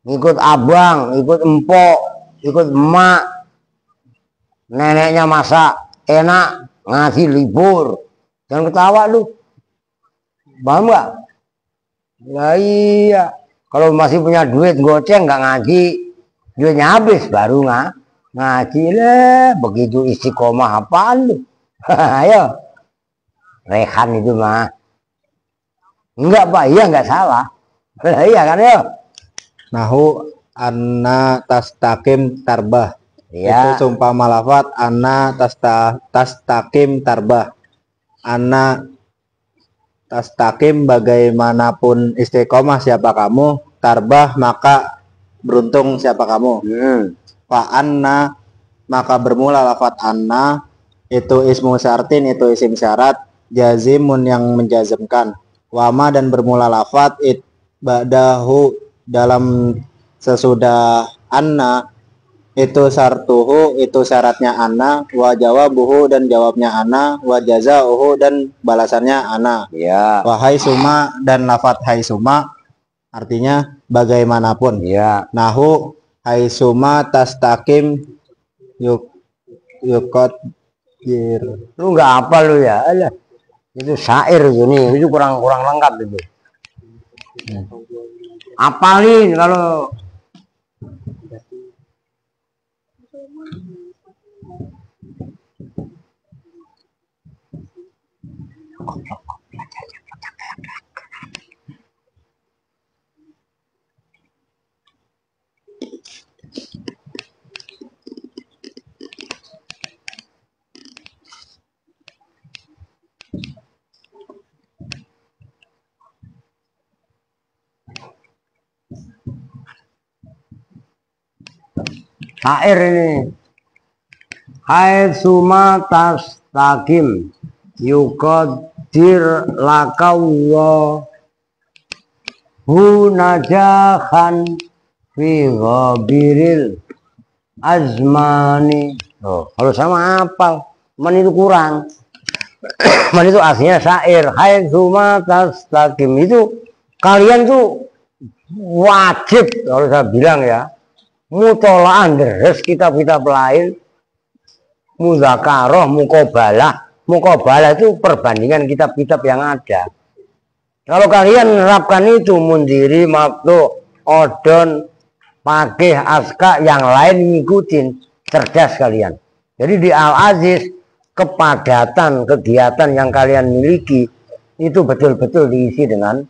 B: ikut abang, ikut empok, ikut emak, neneknya masak enak, ngaji libur. Jangan ketawa lu. Paham nggak? Ya iya. Kalau masih punya duit goceng nggak ngaji, duitnya habis baru ngaji lah. Begitu istiqomah apaan lu? Ayo. Rehan itu mah. Enggak Pak, iya enggak salah. Iya kan ya?
C: Nahu anna tastaqim tarbah.
B: Iya.
C: Itu sumpah lafaz anna tastaqim tarbah. Anna tastaqim bagaimanapun istiqomah siapa kamu, tarbah maka beruntung siapa kamu. Fa anna maka bermula lafaz anna itu ismu syartin, itu isim syarat, jazimun yang menjazmkan. Wama dan bermula lafaz ba'dahu dalam sesudah anna itu sartuhu itu syaratnya anna, wa jawabuhu dan jawabnya anna, wa jazauhu dan balasannya anna.
B: Ya.
C: Wa haisuma dan lafaz haisuma artinya bagaimanapun.
B: Ya.
C: Nahu haisuma tastaqim yukot
B: Lu nggak apa lu ya? Alah. Itu syair itu nih, itu kurang lengkap itu. Apalin kalau syair ini. Hai suma tastaqim yuqaddir lakawa hu najahan fi ghabiril azmani. Oh, kalau sama apal, man itu kurang. Man itu aslinya syair. Hai suma tastaqim itu kalian tuh wajib kalau saya bilang ya, mutolaan deres kitab-kitab lain, mudzakarah, mukobalah. Mukobalah itu perbandingan kitab-kitab yang ada. Kalau kalian menerapkan itu, Mundiri, Mabdu, Odon, Pakih, Aska, yang lain ngikutin, cerdas kalian. Jadi di Al-Aziz, kepadatan kegiatan yang kalian miliki itu betul-betul diisi dengan,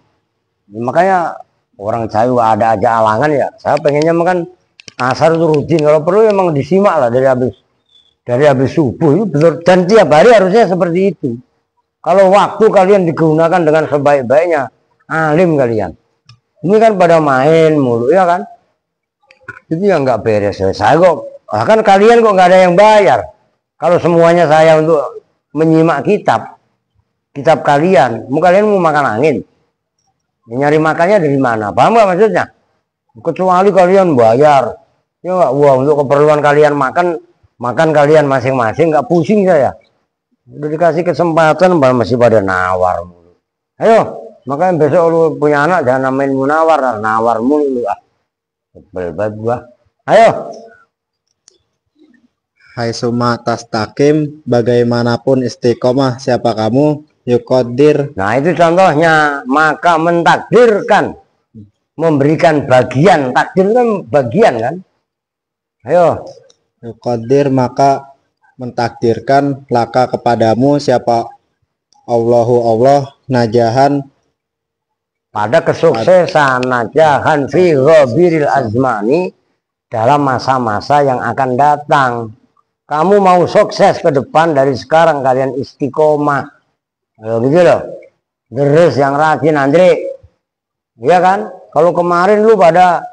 B: makanya orang Jawa ada aja alangan ya. Saya pengennya makan asar itu rutin, kalau perlu emang disimak lah dari habis subuh itu betul, dan tiap hari harusnya seperti itu. Kalau waktu kalian digunakan dengan sebaik-baiknya, alim kalian. Ini kan pada main mulu ya kan, itu yang nggak beres. Saya kok bahkan kalian kok nggak ada yang bayar. Kalau semuanya saya untuk menyimak kitab kalian, kalian mau makan angin, nyari makannya dari mana? Paham nggak maksudnya? Kecuali kalian bayar, ya nggak, uang untuk keperluan kalian makan kalian masing-masing, nggak pusing saya. Udah dikasih kesempatan masih pada nawar mulu. Ayo, makanya besok lu punya anak jangan namain munawar, nawar mulu lu ah. Sebel banget gua. Ayo.
C: hai suma tastaqim bagaimanapun istiqomah siapa kamu, yuqaddir.
B: Nah itu contohnya, maka mentakdirkan, memberikan bagian, takdir kan bagian kan. Ayo.
C: Yuqaddir maka mentakdirkan laka kepadamu siapa Allahu Allah najahan
B: Pada kesuksesan, najahan fi ghabiril azmani, dalam masa-masa yang akan datang. Kamu mau sukses ke depan, dari sekarang kalian istiqomah. Gitu loh. Terus yang rajin Andre. Iya kan? Kalau kemarin lu pada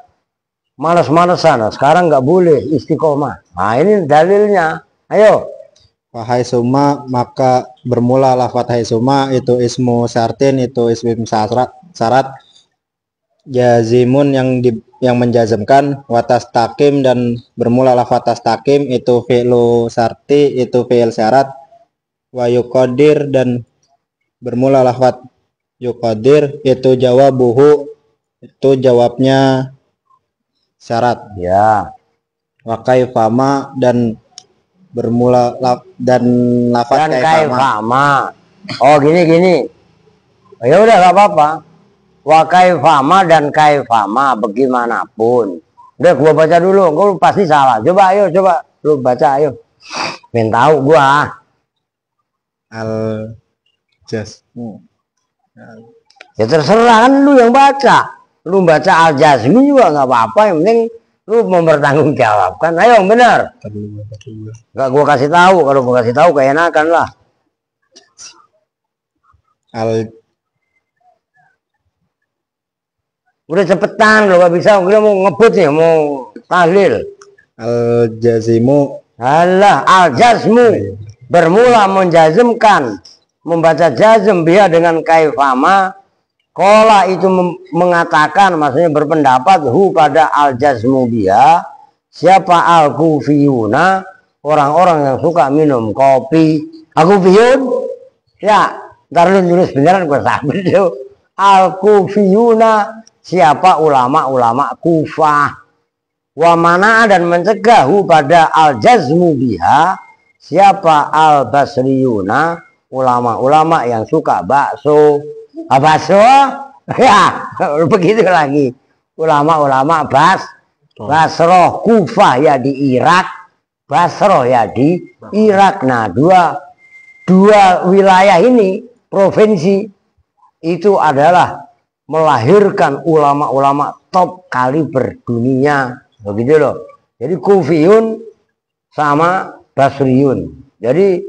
B: males-malesan, sekarang nggak boleh istiqomah. Nah ini dalilnya. Ayo.
C: wahai suma maka bermula lafaz hai suma itu ismu syartin, itu ism syarat, jazimun yang menjazmkan, watas takim dan bermula lafaz takim itu fi'lu syarti, itu fi'il syarat, wa yuqadir dan bermula lafaz yuqadir itu jawabuhu, itu jawabnya syarat.
B: Ya.
C: Wa kaifama dan bermula dan lafaz
B: Dan
C: kaifama.
B: kaifama. Oh gini. Ya udah gak apa-apa. Wa kaifama dan kaifama bagaimanapun. Udah gua baca dulu, gua pasti salah. Coba ayo, coba lu baca ayo. Pengen tahu gua.
C: Al jasmu.
B: Ya terserah kan lu yang baca. Lu baca al jazmi juga nggak apa-apa, yang penting lu mempertanggungjawabkan. Ayo yang benar. Gak gua kasih tahu, kalau gua kasih tahu keenakan lah. Udah cepetan, lo gak bisa, udah mau ngebut nih, mau tahlil.
C: Al jazimu.
B: Alah, al jazmu bermula menjazmkan, membaca jazm biha dengan kaifama. Kola itu mengatakan, maksudnya berpendapat hu pada al jazmu biha. Siapa al kufiyuna, orang-orang yang suka minum kopi. Al kufiyun, ya, ntar lu nulis beneran gue sambil tuh. Al kufiyuna, siapa ulama-ulama Kufah. Wa mana dan mencegahu pada al jazmu biha, siapa al basriyuna, ulama-ulama yang suka bakso. Bakso ya begitu lagi, ulama-ulama Basroh, Kufah ya di Irak, Basroh ya di Irak. Nah dua wilayah ini, provinsi itu adalah melahirkan ulama-ulama top kaliber dunia, begitu loh. Jadi Kufiyun sama Basriyun. Jadi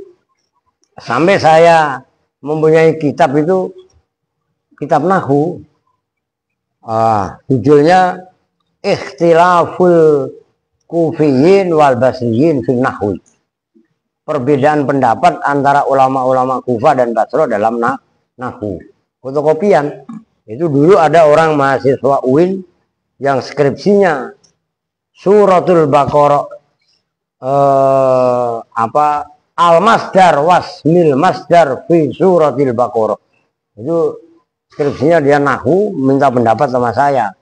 B: sampai saya mempunyai kitab itu, kitab Nahwu, judulnya Ikhtilaful Kufiyin wal Basriyin fil Nahwi. Perbedaan pendapat antara ulama-ulama Kufah dan Basra dalam Nahwu. Fotokopian. Itu dulu ada orang mahasiswa UIN yang skripsinya Suratul Baqarah, Al-Masdar wasmil Masdar fi Suratil Baqarah. Itu skripsinya dia Nahwu, minta pendapat sama saya.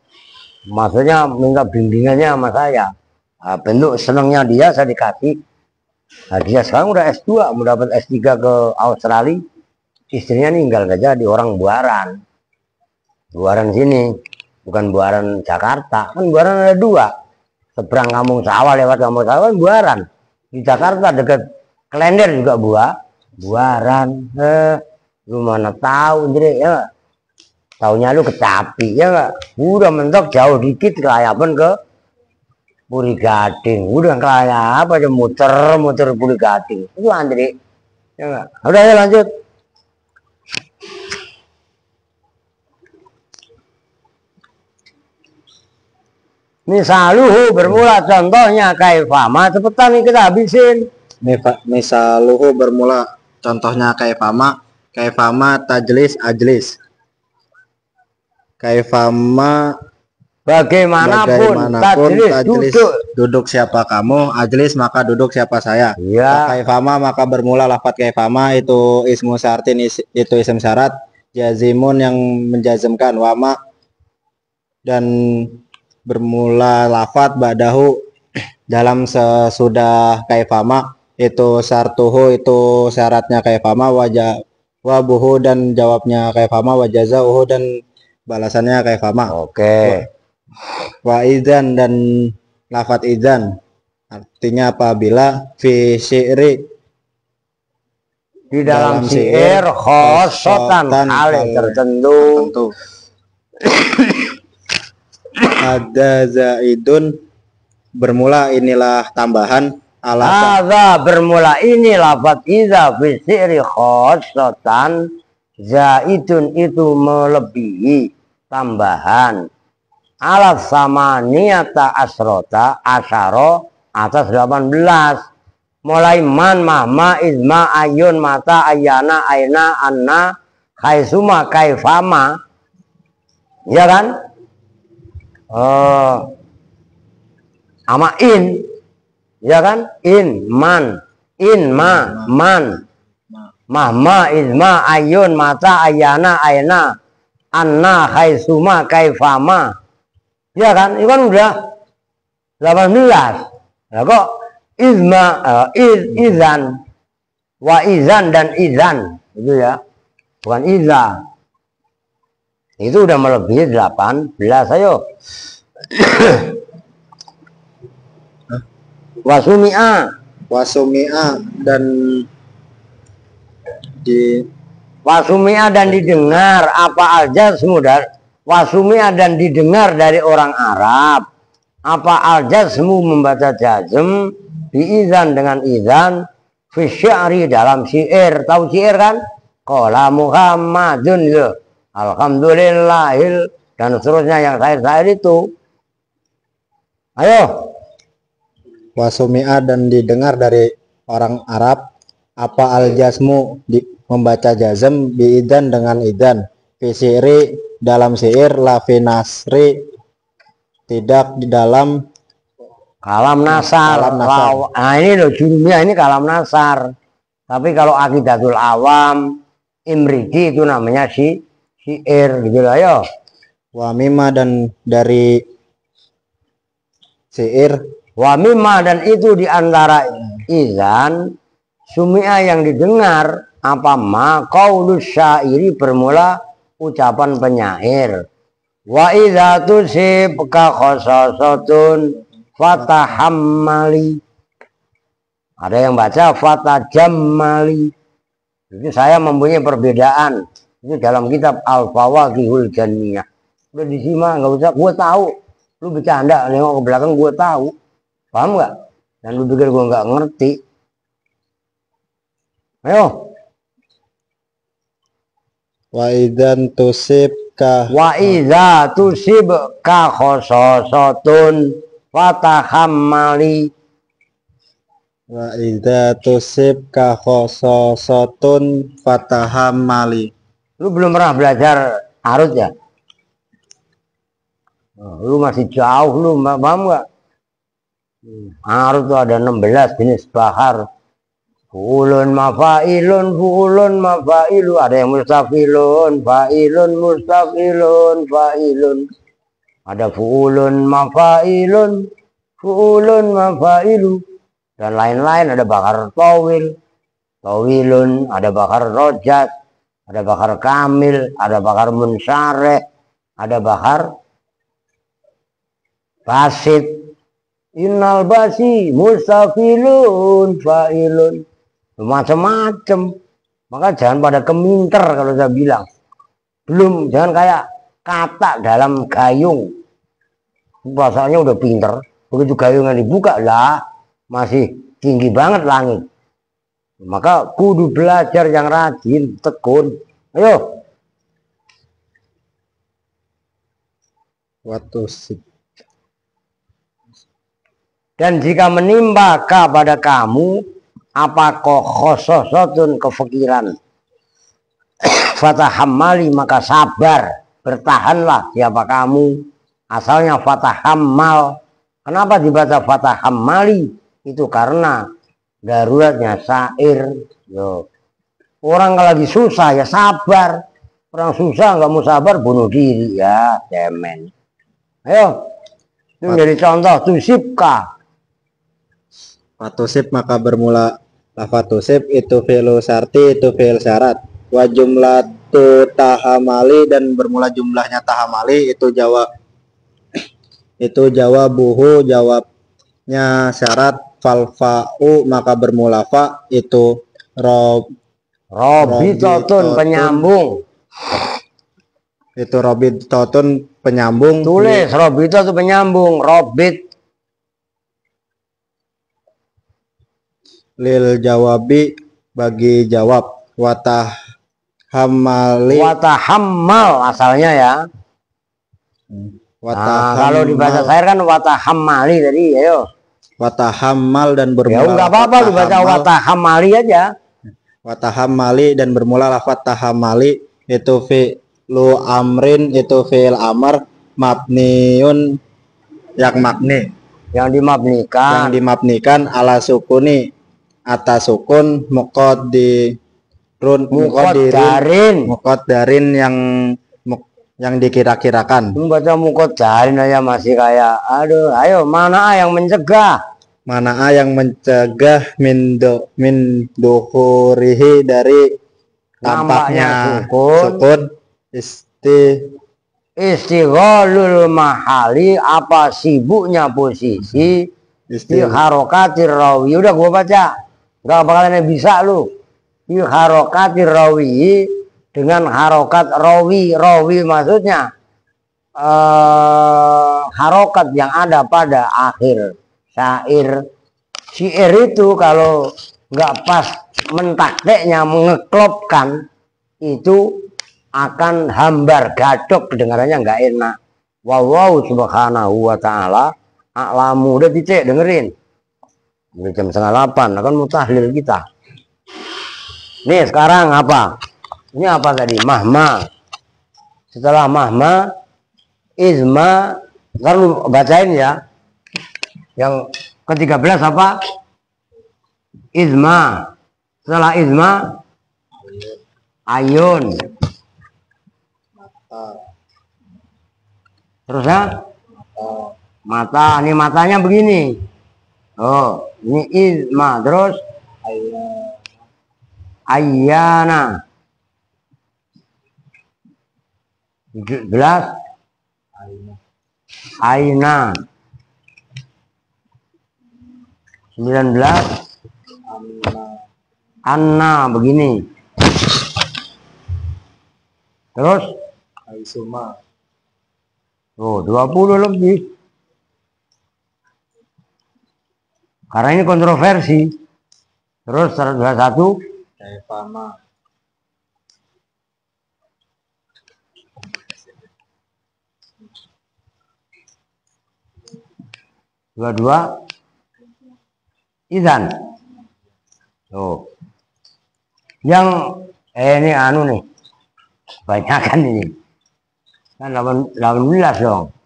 B: Maksudnya minta bimbingannya sama saya. Nah, bentuk senangnya dia saya dikasih. Nah, dia sekarang udah S2, mau dapat S3 ke Australia. Istrinya ninggal saja di orang Buaran. Buaran sini, bukan Buaran Jakarta. Kan Buaran ada dua. Seberang Kampung Sawah, lewat Kampung Sawah kan Buaran. Di Jakarta dekat Klender juga Buaran. Lu mana tahu, jadi ya. Taunya lu kecapi ya nggak? Udah mentok jauh dikit kelayapan ke Puri Gading. Udah kelayap aja muter Puri Gading. Itu Andri. Ya nggak? Udah ya lanjut. Misaluhu bermula contohnya kaifama. Cepetan nih kita habisin.
C: Misaluhu bermula contohnya kaifama. Kaifama tajlis ajlis. Kaifama bagaimanapun tajlis duduk siapa kamu, ajlis maka duduk siapa saya.
B: Ya.
C: Kaifama maka bermula lafaz kaifama itu ismu syartin, itu isim syarat, jazimun yang menjazmkan, wama dan bermula lafaz ba'dahu dalam sesudah kaifama, itu syartuhu itu syaratnya kaifama, wabuhu dan jawabnya kaifama, wajazauhu dan balasannya kaifama.
B: Oke.
C: Wa idzan dan lafaz idzan artinya apabila fi syi'ri
B: di dalam syair khosotan hal yang tertentu.
C: Ada zaidun bermula inilah tambahan
B: Ada bermula ini lafaz idza fi syi'ri khosotan, zaidun itu melebihi tambahan alat sama niata asrota asyaro atas 18, mulai man mahma izma ayun mata ayana aina anna kaisuma kaifama, ya kan? sama in, ya kan? In, man, in, ma, man, mahma, izma, ayun, mata, ayana, aina, anna, khaisuma, kaifama, ya kan? Itu kan udah 18. Nah, kok izma, izan, wa izan dan izan, itu ya, bukan iza. Itu udah melebihi 18. Ayo.
C: Wasumi'a dan
B: dan didengar apa aja semua. Wasumi'a dan didengar dari orang Arab apa aja semua membaca jazm biizan dengan izan fi syi'ri dalam syair. Tahu syair kan? Qala Muhammadun itu. Alhamdulillahil dan seterusnya yang syair itu. Ayo.
C: Wasumi'a dan didengar dari orang Arab apa al-jazmu membaca jazm biidan dengan idan fi syi'ri dalam syair la fi nasri tidak di dalam
B: kalam nasar. Nah ini loh jurumnya ini kalam nasar. Tapi kalau Aqidatul Awam Imridi itu namanya syair gitu lah. Ayo.
C: Wa mimma dan dari syair.
B: Wa mimma dan itu diantara izan sumia yang didengar apa ma qaulus syairi bermula ucapan penyair. Wa idza tusib ka khososatun fatahammali. Ada yang baca fatajammali. Jadi saya mempunyai perbedaan. Itu dalam kitab Al-Fawaqihul Janniyah. Udah disimak, nggak usah. Gue tahu. Lu bercanda, nengok ke belakang gue tahu. Paham nggak? Dan lu pikir gue nggak ngerti. Ayo.
C: Wa idzan tusib ka
B: khososatun fatahammali.
C: Wa idza tusib ka khososatun fatahammali.
B: Lu belum pernah belajar arut ya? Lu masih jauh lu, paham nggak? Arut tuh ada 16 jenis bahar. Fu'ulun mafa'ilun, fu'ulun mafailu. Ada yang mustafilun, fa'ilun, mustafilun, fa'ilun. Ada fu'ulun mafa'ilun, fu'ulun mafailu. Dan lain-lain, ada bakar tawil, tawilun, ada bakar rojat, ada bakar kamil, ada bakar munsyareh, ada bakar basit. Innal basi mustafilun fa'ilun. Macam-macam. Maka jangan pada keminter kalau saya bilang. Belum, jangan kayak kata dalam gayung. Bahasanya udah pinter. Begitu gayungnya dibuka lah, masih tinggi banget langit. Maka kudu belajar yang rajin, tekun. Ayo. Dan jika menimba pada kamu apa khososatun kefikiran fatahammali maka sabar, bertahanlah siapa kamu. Asalnya fatahammal. Kenapa dibaca fatahammali? Itu karena daruratnya syair. Yo. Orang kalau lagi susah ya sabar. Orang susah nggak mau sabar bunuh diri ya, cemen. Ayo. Itu jadi contoh tusibka.
C: Fatusib maka bermula lafatusib itu fi'lu syarti itu fi'il syarat. Wa jumlatu tahamali dan bermula jumlahnya tahamali itu jawabuhu jawabnya syarat. Fal fa'u maka bermula fa itu
B: robitotun penyambung.
C: Itu robitotun penyambung.
B: Tulis robito itu penyambung. Robit
C: lil jawabi bagi jawab.
B: Watahammal asalnya ya. Nah, kalau dibaca syair kan watahammali tadi. Ayo.
C: Watahammal dan bermula.
B: Ya nggak apa-apa lu baca watahammali aja.
C: Watahammali dan bermula lafaz tahammali itu fi'lu amrin itu fi'il amr mabniun yang magni
B: yang
C: yang dimabnikan ala sukuni atas sukun muqaddarin yang dikira-kirakan.
B: Baca muqaddarin aja masih kayak aduh. Ayo, mana yang mencegah?
C: Mana yang mencegah min duhurihi dari tampaknya sukun
B: istighalul mahali, apa sibuknya posisi di harokatir rawi. Udah gua baca, nggak bakalan bisa lu. Di harokatir rawi, dengan harokat rawi maksudnya harokat yang ada pada akhir syair. Syair itu kalau nggak pas mentakteknya, mengeklopkan, itu akan hambar gadok, kedengarannya nggak enak. Wallahu subhanahu wa ta'ala a'lamu. Udah dicek, dengerin. Udah jam 7:30 akan mutahlil kita. Nih sekarang apa? Ini apa tadi? Mahma. Setelah mahma, izma. Ntar lu bacain ya. Yang ke-13 apa? Izma. Setelah izma, ayun. Terus ya? Mata. Ini matanya begini. Oh, ini izma. Terus ayyana. 17 aina. 19 anna, begini. Terus
C: Aisuma.
B: oh 20 lebih, karena ini kontroversi. Terus 121
C: Kaifama.
B: 22 izan. Oh, yang ini anu nih, banyakan ini kan 18 dong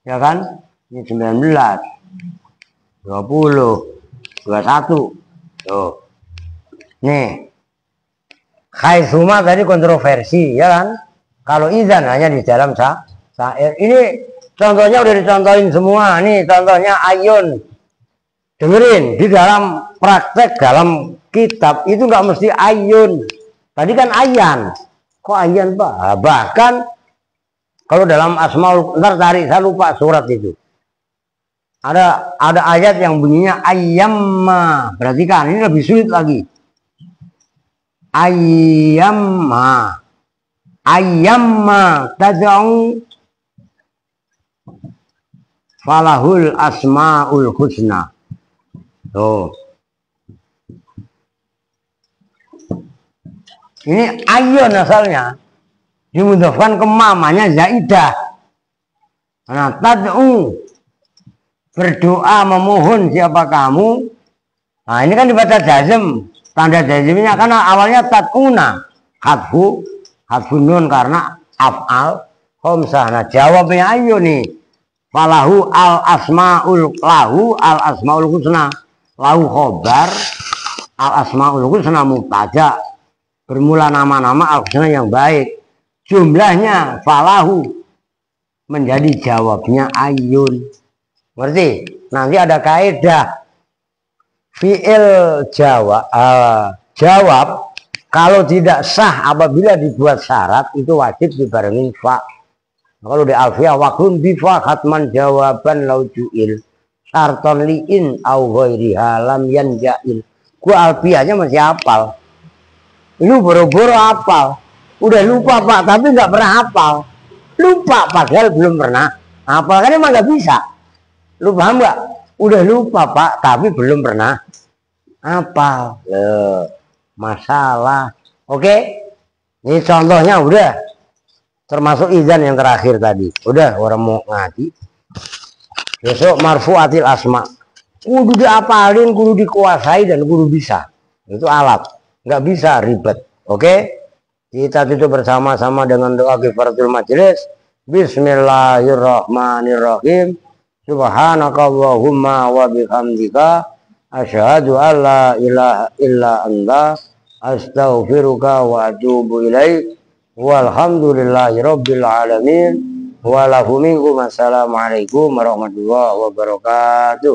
B: ya kan, ini 19 20 21. Tuh nih, khaisuma tadi kontroversi ya kan. Kalau izan hanya di dalam syair. Ini contohnya udah dicontohin semua. Nih contohnya ayun. Dengerin, di dalam praktek dalam kitab itu nggak mesti ayun. Tadi kan ayan. Kok ayan Pak? Nah, bahkan kalau dalam asmaul, ntar tarik, saya lupa surat itu. Ada ayat yang bunyinya ayyamma. Perhatikan, ini lebih sulit lagi. Ayyamma. Ayyamma tad'u falahul asmaul husna. Tuh. Ini ayun asalnya. Dimudahkan ke mamanya zaidah. Nah, tad'u, berdoa, memohon siapa kamu. Nah, ini kan dibaca jazm. Tanda jazmnya karena awalnya tad'una. Hadfu nun karena af'al khamsah. Nah, jawabnya ayo nih. Falahu al asmaul husna. Lahu khobar, al asmaul husna mubtada. Bermula nama-nama al husna yang baik. Jumlahnya falahu, menjadi jawabnya ayun. Ngerti? Nanti ada kaidah fi'il jawab kalau tidak sah apabila dibuat syarat itu wajib dibarengin fa. Kalau di alfiyah waklun bifa khatman jawaban laujuil sarton liin au ghairiha lam yanjail. Gua alfiyahnya masih hafal. Lu boro-boro hafal. Udah lupa Pak, tapi nggak pernah hafal. Lupa padahal belum pernah hafal, kan emang nggak bisa. Lu paham nggak? Udah lupa Pak, tapi belum pernah hafal. Masalah. Oke, ini contohnya udah. Termasuk izan yang terakhir tadi. Udah, orang mau ngaji. Besok marfu'atil asma. Kudu diapalin, kudu dikuasai, dan kudu bisa. Itu alat. Nggak bisa ribet. Oke? Kita tutup bersama-sama dengan doa kifaratul majelis. Bismillahirrahmanirrahim. Subhanakallahumma wa bihamdika asyhadu an la ilaha illa anta astaghfiruka wa atubu ilaik. Walhamdulillahi rabbil alamin. Wa lahu minkum. Assalamualaikum warahmatullahi wabarakatuh.